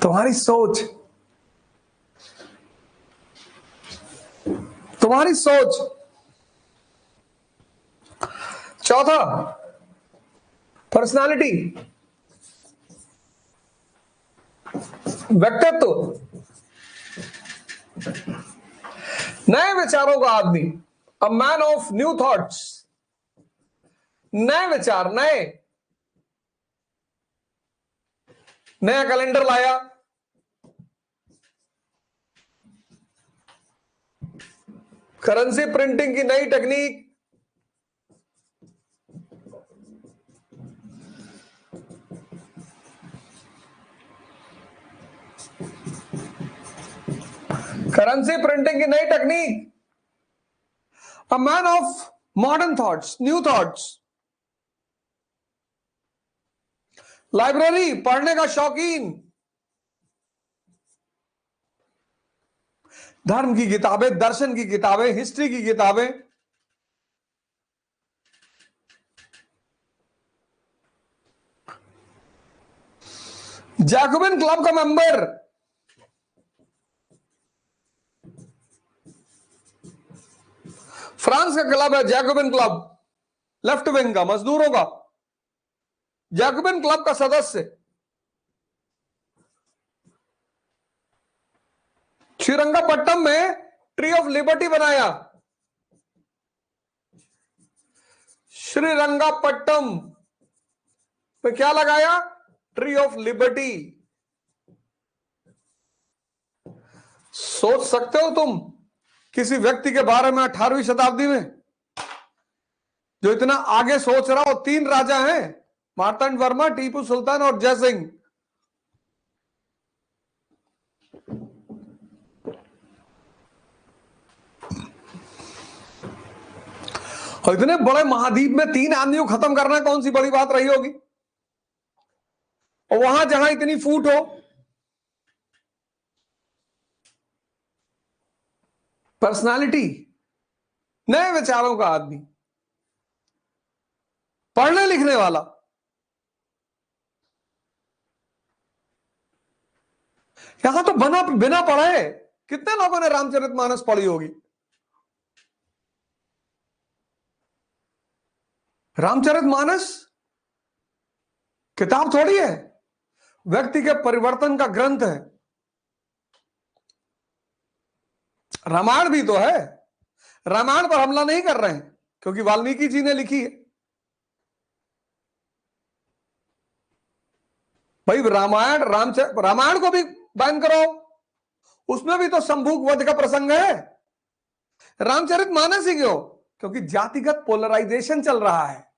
A: तुम्हारी सोच, तुम्हारी सोच। चौथा, पर्सनालिटी, व्यक्तित्व, नए विचारों का आदमी, a man of new thoughts, नए विचार, नया कैलेंडर लाया, करेंसी प्रिंटिंग की नई टेक्निक, करेंसी प्रिंटिंग की नई technique, a man of modern thoughts, new thoughts, library, पढ़ने का शौकीन, धर्म की किताबें, दर्शन की किताबें, हिस्ट्री की किताबें, जैकोबिन क्लब का मेंबर, फ्रांस का क्लब है जैकोबिन क्लब, लेफ्ट विंग का, मजदूरों का, जैकोबिन क्लब का सदस्य, श्रीरंगपट्टम में ट्री ऑफ लिबर्टी बनाया, श्रीरंगपट्टम पे क्या लगाया? Tree of liberty. सोच सकते हो तुम किसी व्यक्ति के बारे में 18वीं शताब्दी में जो इतना आगे सोच रहा हो? 3 राजा हैं, मार्तंड वर्मा, टीपू सुल्तान और जय सिंह। और इतने बड़े महाद्वीप में 3 आदमियों को खत्म करना कौन सी बड़ी बात रही होगी? और वहां जहां इतनी फूट हो, पर्सनालिटी, नए विचारों का आदमी, पढ़ने लिखने वाला। यहां तो बिना पढ़े कितने लोगों ने रामचरितमानस पढ़ी होगी। रामचरितमानस किताब थोड़ी है, व्यक्ति के परिवर्तन का ग्रंथ है। रामायण भी तो है। रामायण पर हमला नहीं कर रहे हैं क्योंकि वाल्मीकि जी ने लिखी है। भाई रामायण को भी बैन करो, उसमें भी तो संभूक वध का प्रसंग है। रामचरितमानस ही क्यों? क्योंकि जातिगत पोलराइजेशन चल रहा है।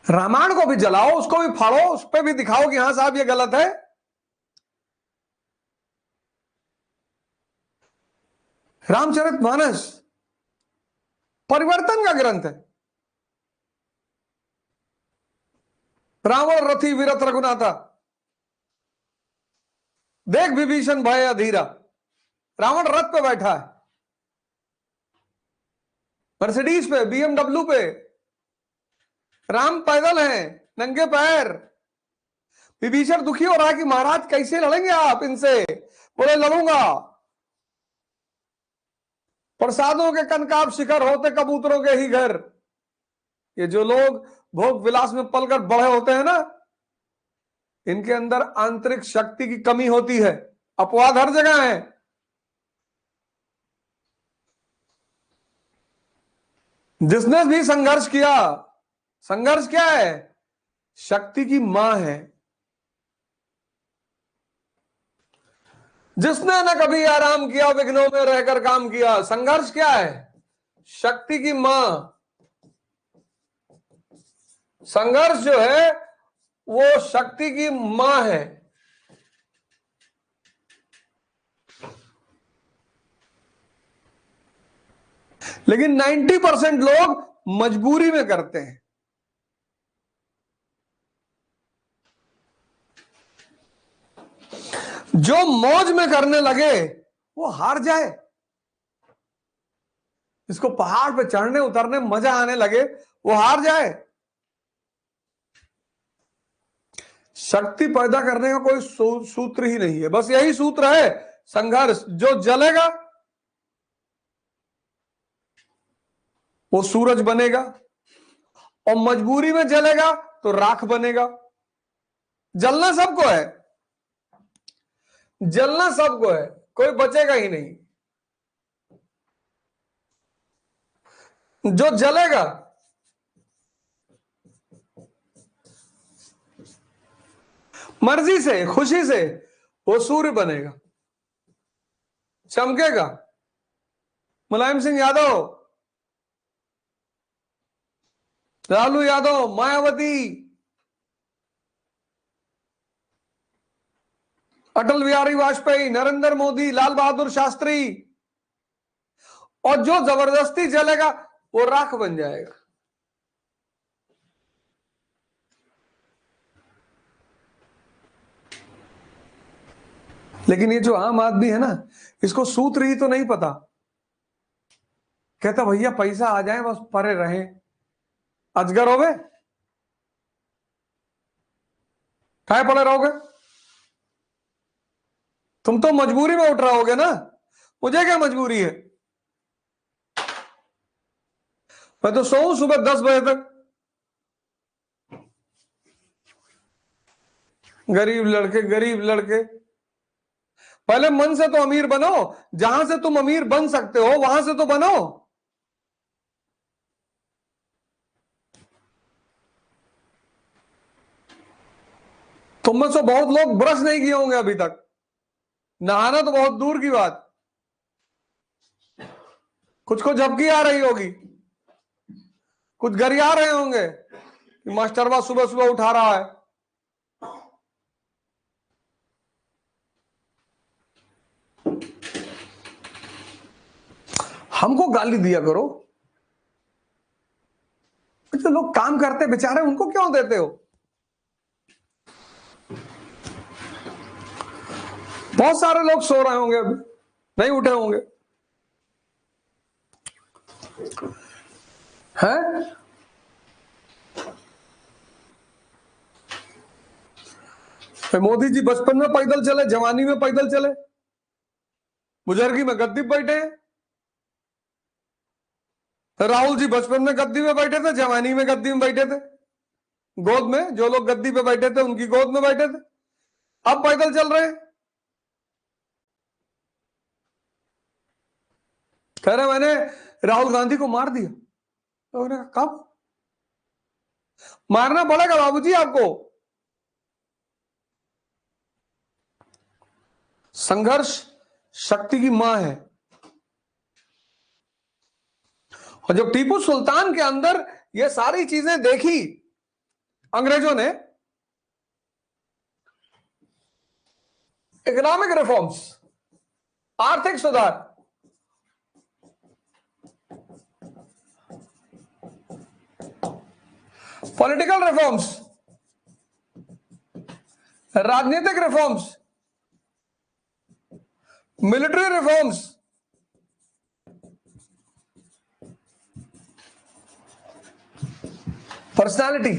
A: रामायण को भी जलाओ, उसको भी फाड़ो, उस पर भी दिखाओ कि हां साहब ये गलत है। रामचरितमानस परिवर्तन का ग्रंथ है। रावण रथी विरत रघुनाथा, देख विभीषण भय अधीरा। रावण रथ पे बैठा है, मर्सिडीज पे, BMW पे। राम पैदल हैं, नंगे पैर। विभीषण दुखी हो रहा है कि महाराज कैसे लड़ेंगे आप इनसे। बोले लड़ूंगा। प्रसादों के कनकाब शिखर होते कबूतरों के ही घर। ये जो लोग भोग विलास में पलकर बड़े होते हैं ना, इनके अंदर आंतरिक शक्ति की कमी होती है। अपवाद हर जगह है। जिसने भी संघर्ष किया, संघर्ष क्या है? शक्ति की मां है। जिसने न कभी आराम किया, विघ्नों में रहकर काम किया। संघर्ष क्या है? शक्ति की मां। संघर्ष जो है वो शक्ति की मां है। लेकिन 90% लोग मजबूरी में करते हैं। जो मौज में करने लगे वो हार जाए। इसको पहाड़ पे चढ़ने उतरने मजा आने लगे, वो हार जाए। शक्ति पैदा करने का कोई सूत्र ही नहीं है, बस यही सूत्र है, संघर्ष। जो जलेगा वो सूरज बनेगा, और मजबूरी में जलेगा तो राख बनेगा। जलना सबको है, जलना सबको है, कोई बचेगा ही नहीं। जो जलेगा मर्जी से, खुशी से, वो सूर्य बनेगा, चमकेगा। मुलायम सिंह यादव, लालू यादव, मायावती, अटल बिहारी वाजपेयी, नरेंद्र मोदी, लाल बहादुर शास्त्री, और जो जबरदस्ती जलेगा वो राख बन जाएगा। लेकिन ये जो आम आदमी है ना, इसको सूत्र ही तो नहीं पता। कहता भैया पैसा आ जाए बस परे रहे। अजगर हो गए, काहे पड़े रहोगे? तुम तो मजबूरी में उठ रहोगे ना, मुझे क्या मजबूरी है? मैं तो सोऊं सुबह 10 बजे तक। गरीब लड़के, पहले मन से तो अमीर बनो। जहां से तुम अमीर बन सकते हो वहां से तो बनो। तुम में से बहुत लोग ब्रश नहीं किए होंगे अभी तक, नहाना तो बहुत दूर की बात। कुछ को झपकी आ रही होगी, कुछ गरिया रहे होंगे कि मास्टरवा सुबह सुबह उठा रहा है। हमको गाली दिया करो, जो लोग काम करते बेचारे उनको क्यों देते हो? बहुत सारे लोग सो रहे होंगे, अभी नहीं उठे होंगे, हैं? मोदी जी बचपन में पैदल चले, जवानी में पैदल चले, बुजुर्गी में गद्दी पे बैठे। राहुल जी बचपन में गद्दी में बैठे थे, जवानी में गद्दी में बैठे थे, गोद में जो लोग गद्दी पे बैठे थे उनकी गोद में बैठे थे, अब पैदल चल रहे हैं। कह रहे मैंने राहुल गांधी को मार दिया। तो उन्होंने कहा कब? मारना पड़ेगा बाबूजी आपको। संघर्ष शक्ति की मां है। और जब टीपू सुल्तान के अंदर ये सारी चीजें देखी अंग्रेजों ने, इकोनॉमिक रिफॉर्म्स, आर्थिक सुधार, पॉलिटिकल रिफॉर्म्स, राजनीतिक रिफॉर्म्स, मिलिट्री रिफॉर्म्स, पर्सनालिटी,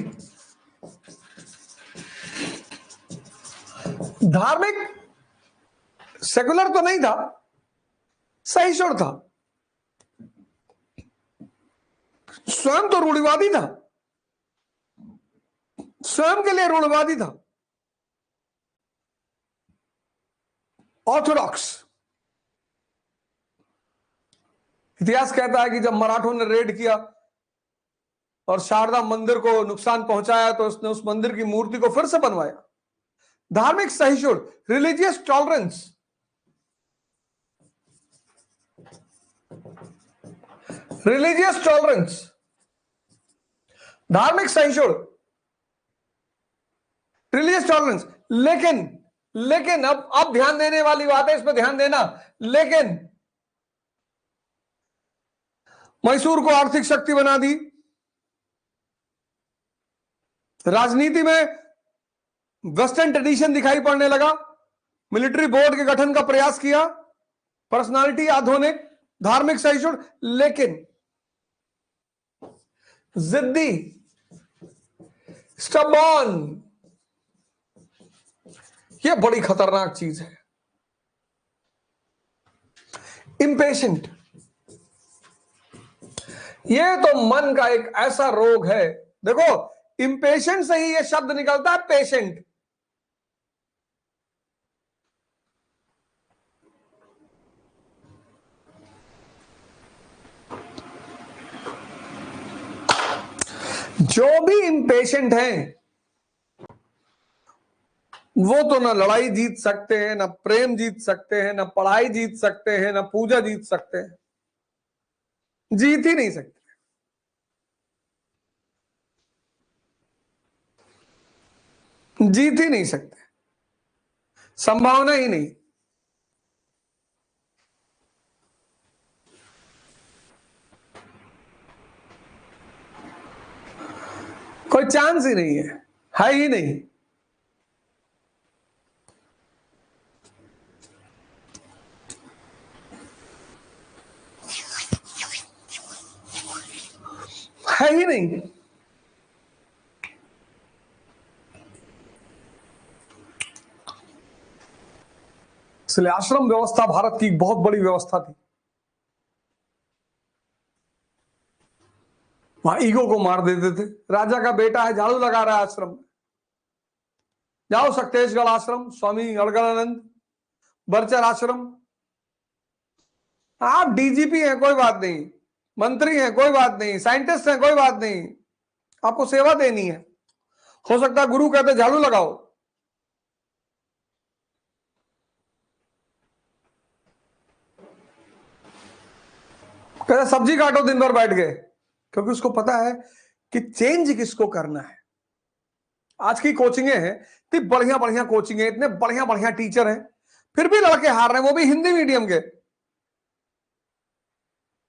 A: धार्मिक, सेकुलर तो नहीं था, सहिष्णु था, स्वयं तो रूढ़िवादी था, स्वयं के लिए रूढ़िवादी था, ऑर्थोडॉक्स। इतिहास कहता है कि जब मराठों ने रेड किया और शारदा मंदिर को नुकसान पहुंचाया तो उसने उस मंदिर की मूर्ति को फिर से बनवाया। धार्मिक सहिष्णु, रिलीजियस टॉलरेंस, रिलीजियस टॉलरेंस, धार्मिक सहिष्णु, रिलीजियस टॉलरेंस। लेकिन अब ध्यान देने वाली बात है, इस पर ध्यान देना। लेकिन मैसूर को आर्थिक शक्ति बना दी, राजनीति में वेस्टर्न ट्रेडिशन दिखाई पड़ने लगा, मिलिट्री बोर्ड के गठन का प्रयास किया, पर्सनालिटी आधुनिक, धार्मिक सहिष्णु, लेकिन जिद्दी, स्टबॉर्न, यह बड़ी खतरनाक चीज है। इंपेशेंट, यह तो मन का एक ऐसा रोग है। देखो, इंपेशेंट से ही यह शब्द निकलता है पेशेंट। जो भी इंपेशेंट हैं वो तो ना लड़ाई जीत सकते हैं, ना प्रेम जीत सकते हैं, ना पढ़ाई जीत सकते हैं, ना पूजा जीत सकते हैं, जीत ही नहीं सकते। जीत ही नहीं सकते, संभावना ही नहीं। कोई चांस ही नहीं है ही नहीं। है ही नहीं। इसलिए आश्रम व्यवस्था भारत की बहुत बड़ी व्यवस्था थी। वहां ईगो को मार देते थे। राजा का बेटा है, झाड़ू लगा रहा है आश्रम में, जाओ सक्तेशगढ़ आश्रम, स्वामी अड़गड़ानंद, बरचर आश्रम। आप डीजीपी हैं कोई बात नहीं, मंत्री हैं कोई बात नहीं, साइंटिस्ट हैं कोई बात नहीं, आपको सेवा देनी है। हो सकता है गुरु कहते झाड़ू लगाओ, कहते सब्जी काटो दिन भर बैठ गए, क्योंकि उसको पता है कि चेंज किसको करना है। आज की कोचिंगें हैं, इतनी बढ़िया बढ़िया कोचिंगें, इतने बढ़िया बढ़िया टीचर हैं, फिर भी लड़के हार रहे हैं, वो भी हिंदी मीडियम के।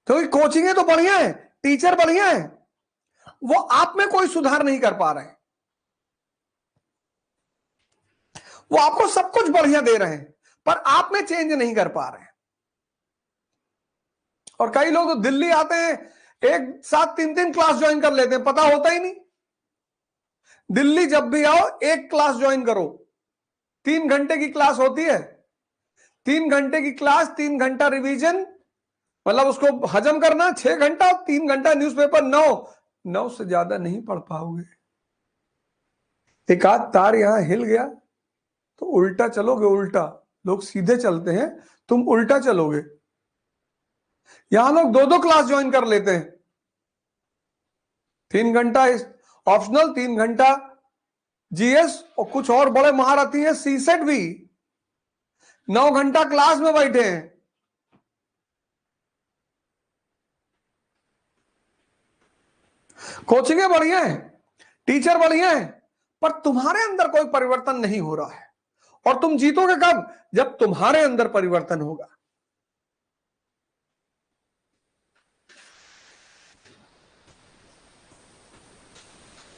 A: क्योंकि कोचिंगें तो बढ़िया है, टीचर बढ़िया है, वो आप में कोई सुधार नहीं कर पा रहे हैं। वो आपको सब कुछ बढ़िया दे रहे हैं, पर आप में चेंज नहीं कर पा रहे हैं। और कई लोग तो दिल्ली आते हैं, एक साथ 3-3 क्लास ज्वाइन कर लेते हैं, पता होता ही नहीं। दिल्ली जब भी आओ एक क्लास ज्वाइन करो, 3 घंटे की क्लास होती है, 3 घंटे की क्लास, 3 घंटा रिवीजन, मतलब उसको हजम करना 6 घंटा, 3 घंटा न्यूज़पेपर। 9 से ज्यादा नहीं पढ़ पाओगे। एक आध तार यहां हिल गया तो उल्टा चलोगे, उल्टा। लोग सीधे चलते हैं, तुम उल्टा चलोगे। यहां लोग 2-2 क्लास ज्वाइन कर लेते हैं, 3 घंटा ऑप्शनल, 3 घंटा जीएस, और कुछ और बड़े महारथी हैं सीसेट भी 9 घंटा क्लास में बैठे हैं। कोचिंगें बढ़िया है, टीचर बढ़िया है, पर तुम्हारे अंदर कोई परिवर्तन नहीं हो रहा है। और तुम जीतोगे कब? जब तुम्हारे अंदर परिवर्तन होगा।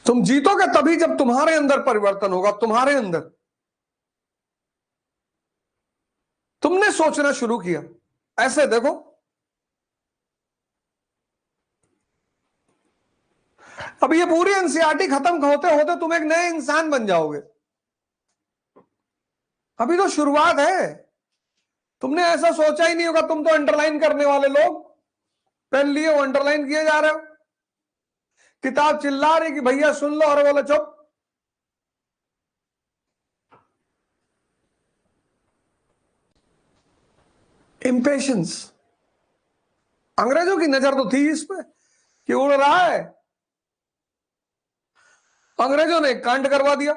A: तुम जीतोगे तभी जब तुम्हारे अंदर परिवर्तन होगा। तुम्हारे अंदर तुमने सोचना शुरू किया। ऐसे देखो, अब ये पूरी एनसीईआरटी खत्म होते होते तुम एक नए इंसान बन जाओगे। अभी तो शुरुआत है। तुमने ऐसा सोचा ही नहीं होगा। तुम तो अंडरलाइन करने वाले लोग, पेन लिए हो, अंडरलाइन किए जा रहे हो। किताब चिल्ला रही कि भैया सुन लो, और बोले चुप। इंपेशंस। अंग्रेजों की नजर तो थी इस पे कि उड़ रहा है। अंग्रेजों ने कांड करवा दिया।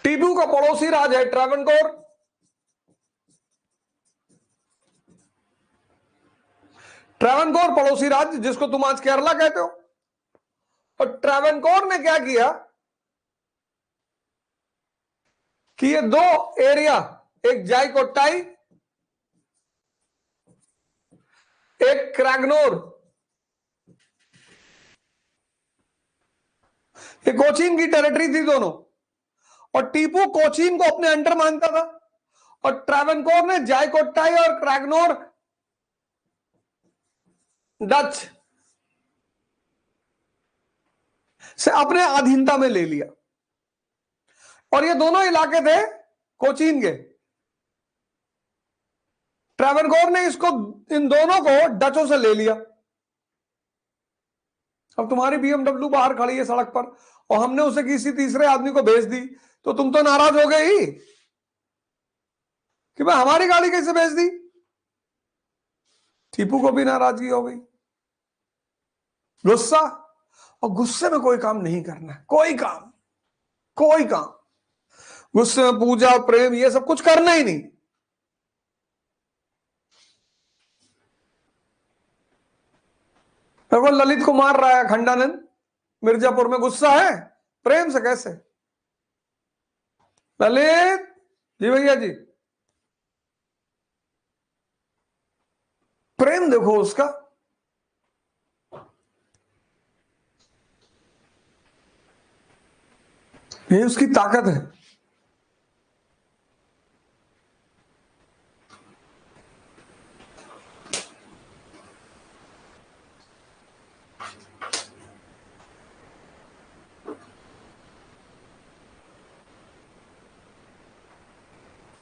A: टीपू का पड़ोसी राज है ट्रावनकोर। ट्रावनकोर पड़ोसी राज्य, जिसको तुम आज केरला कहते हो। और ट्रावनकोर ने क्या किया कि ये 2 एरिया, एक जाइकोटाई, एक क्रैगनोर, ये कोचीन की टेरिटरी थी दोनों। और टीपू कोचीन को अपने अंडर मानता था, और ट्रावनकोर ने जाइकोटाई और क्रैगनोर डच से अपने अधीनता में ले लिया। और ये दोनों इलाके थे कोचीन के। ट्रावनकोर ने इसको, इन दोनों को डचों से ले लिया। अब तुम्हारी बीएमडब्ल्यू बाहर खड़ी है सड़क पर, और हमने उसे किसी तीसरे आदमी को भेज दी, तो तुम तो नाराज हो गए ही कि भाई हमारी गाड़ी कैसे भेज दी। टीपू को भी नाराजगी हो गई, गुस्सा। और गुस्से में कोई काम नहीं करना है, कोई काम गुस्से में पूजा प्रेम ये सब कुछ करना ही नहीं। वो ललित को मार रहा है खंडानंद मिर्जापुर में, गुस्सा है? प्रेम से कैसे? ललित जी, भैया जी, प्रेम देखो उसका। ये उसकी ताकत है।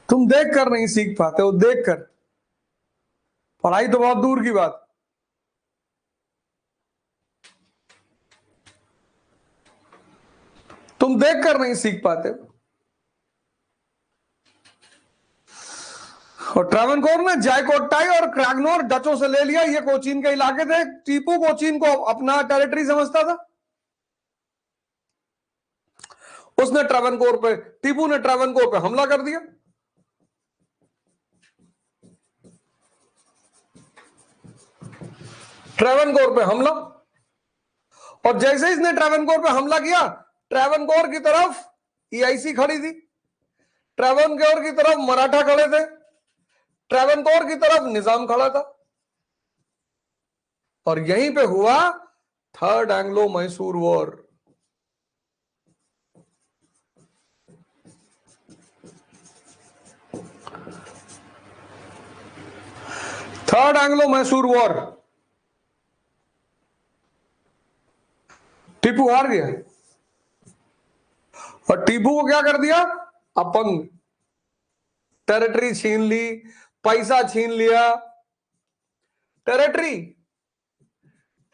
A: तुम देख कर नहीं सीख पाते हो, देख कर। पढ़ाई तो बहुत दूर की बात। तुम देख कर नहीं सीख पाते। और ट्रावनकोर ने जाइकोटाई और क्रैगनोर डचों से ले लिया। ये कोचीन के इलाके थे। टीपू कोचीन को अपना टेरिटरी समझता था। उसने ट्रावनकोर पे, टीपू ने ट्रावनकोर पे हमला कर दिया। ट्रावनकोर पे हमला, और जैसे इसने ट्रावनकोर पे हमला किया, ट्रावनकोर की तरफ ईआईसी खड़ी थी, ट्रावनकोर की तरफ मराठा खड़े थे, ट्रावनकोर की तरफ निजाम खड़ा था। और यहीं पे हुआ 3rd Anglo Mysore war. Third Anglo Mysore war, Tipu हार गया और टीपू को क्या कर दिया, अपंग, टेरिटरी छीन ली, पैसा छीन लिया, टेरिटरी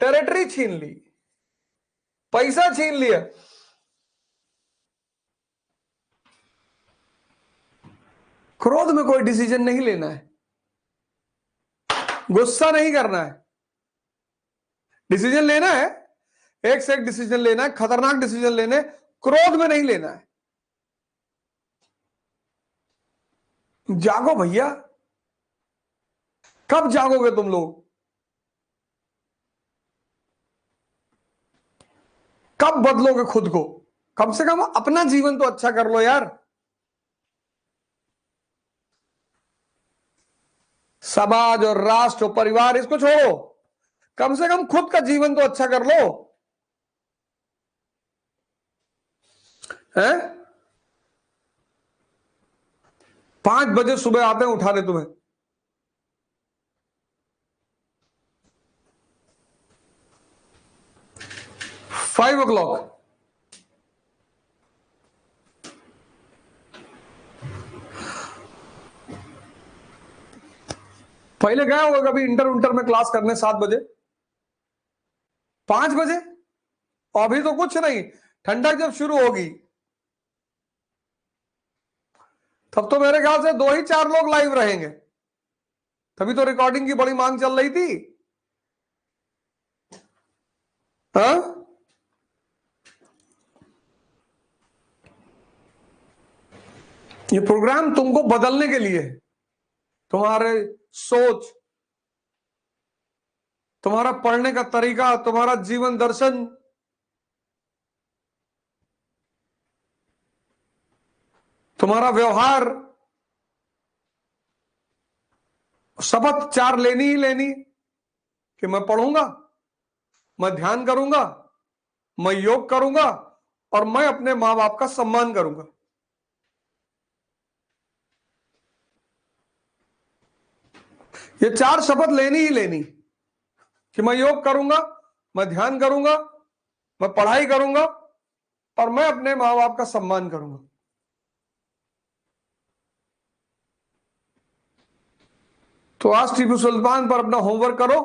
A: टेरिटरी छीन ली, पैसा छीन लिया। क्रोध में कोई डिसीजन नहीं लेना है, गुस्सा नहीं करना है, डिसीजन लेना है, एक से एक डिसीजन लेना है, खतरनाक डिसीजन लेने, क्रोध में नहीं लेना है। जागो भैया, कब जागोगे तुम लोग, कब बदलोगे खुद को, कम से कम अपना जीवन तो अच्छा कर लो यार। समाज और राष्ट्र और परिवार इसको छोड़ो, कम से कम खुद का जीवन तो अच्छा कर लो, हैं? 5 बजे सुबह आते हैं उठाने तुम्हें, $5 पहले गया होगा कभी इंटर में क्लास करने 7 बजे, 5 बजे? अभी तो कुछ नहीं, ठंडक जब शुरू होगी तब तो मेरे ख्याल से 2 ही 4 लोग लाइव रहेंगे, तभी तो रिकॉर्डिंग की बड़ी मांग चल रही थी। हाँ, ये प्रोग्राम तुमको बदलने के लिए, तुम्हारे सोच, तुम्हारा पढ़ने का तरीका, तुम्हारा जीवन दर्शन, तुम्हारा व्यवहार, शपथ 4 लेनी ही लेनी कि मैं पढ़ूंगा, मैं ध्यान करूंगा, मैं योग करूंगा और मैं अपने मां बाप का सम्मान करूंगा। ये 4 शपथ लेनी ही लेनी कि मैं योग करूंगा, मैं ध्यान करूंगा, मैं पढ़ाई करूंगा और मैं अपने मां बाप का सम्मान करूंगा। तो आज टीपू सुल्तान पर अपना होमवर्क करो,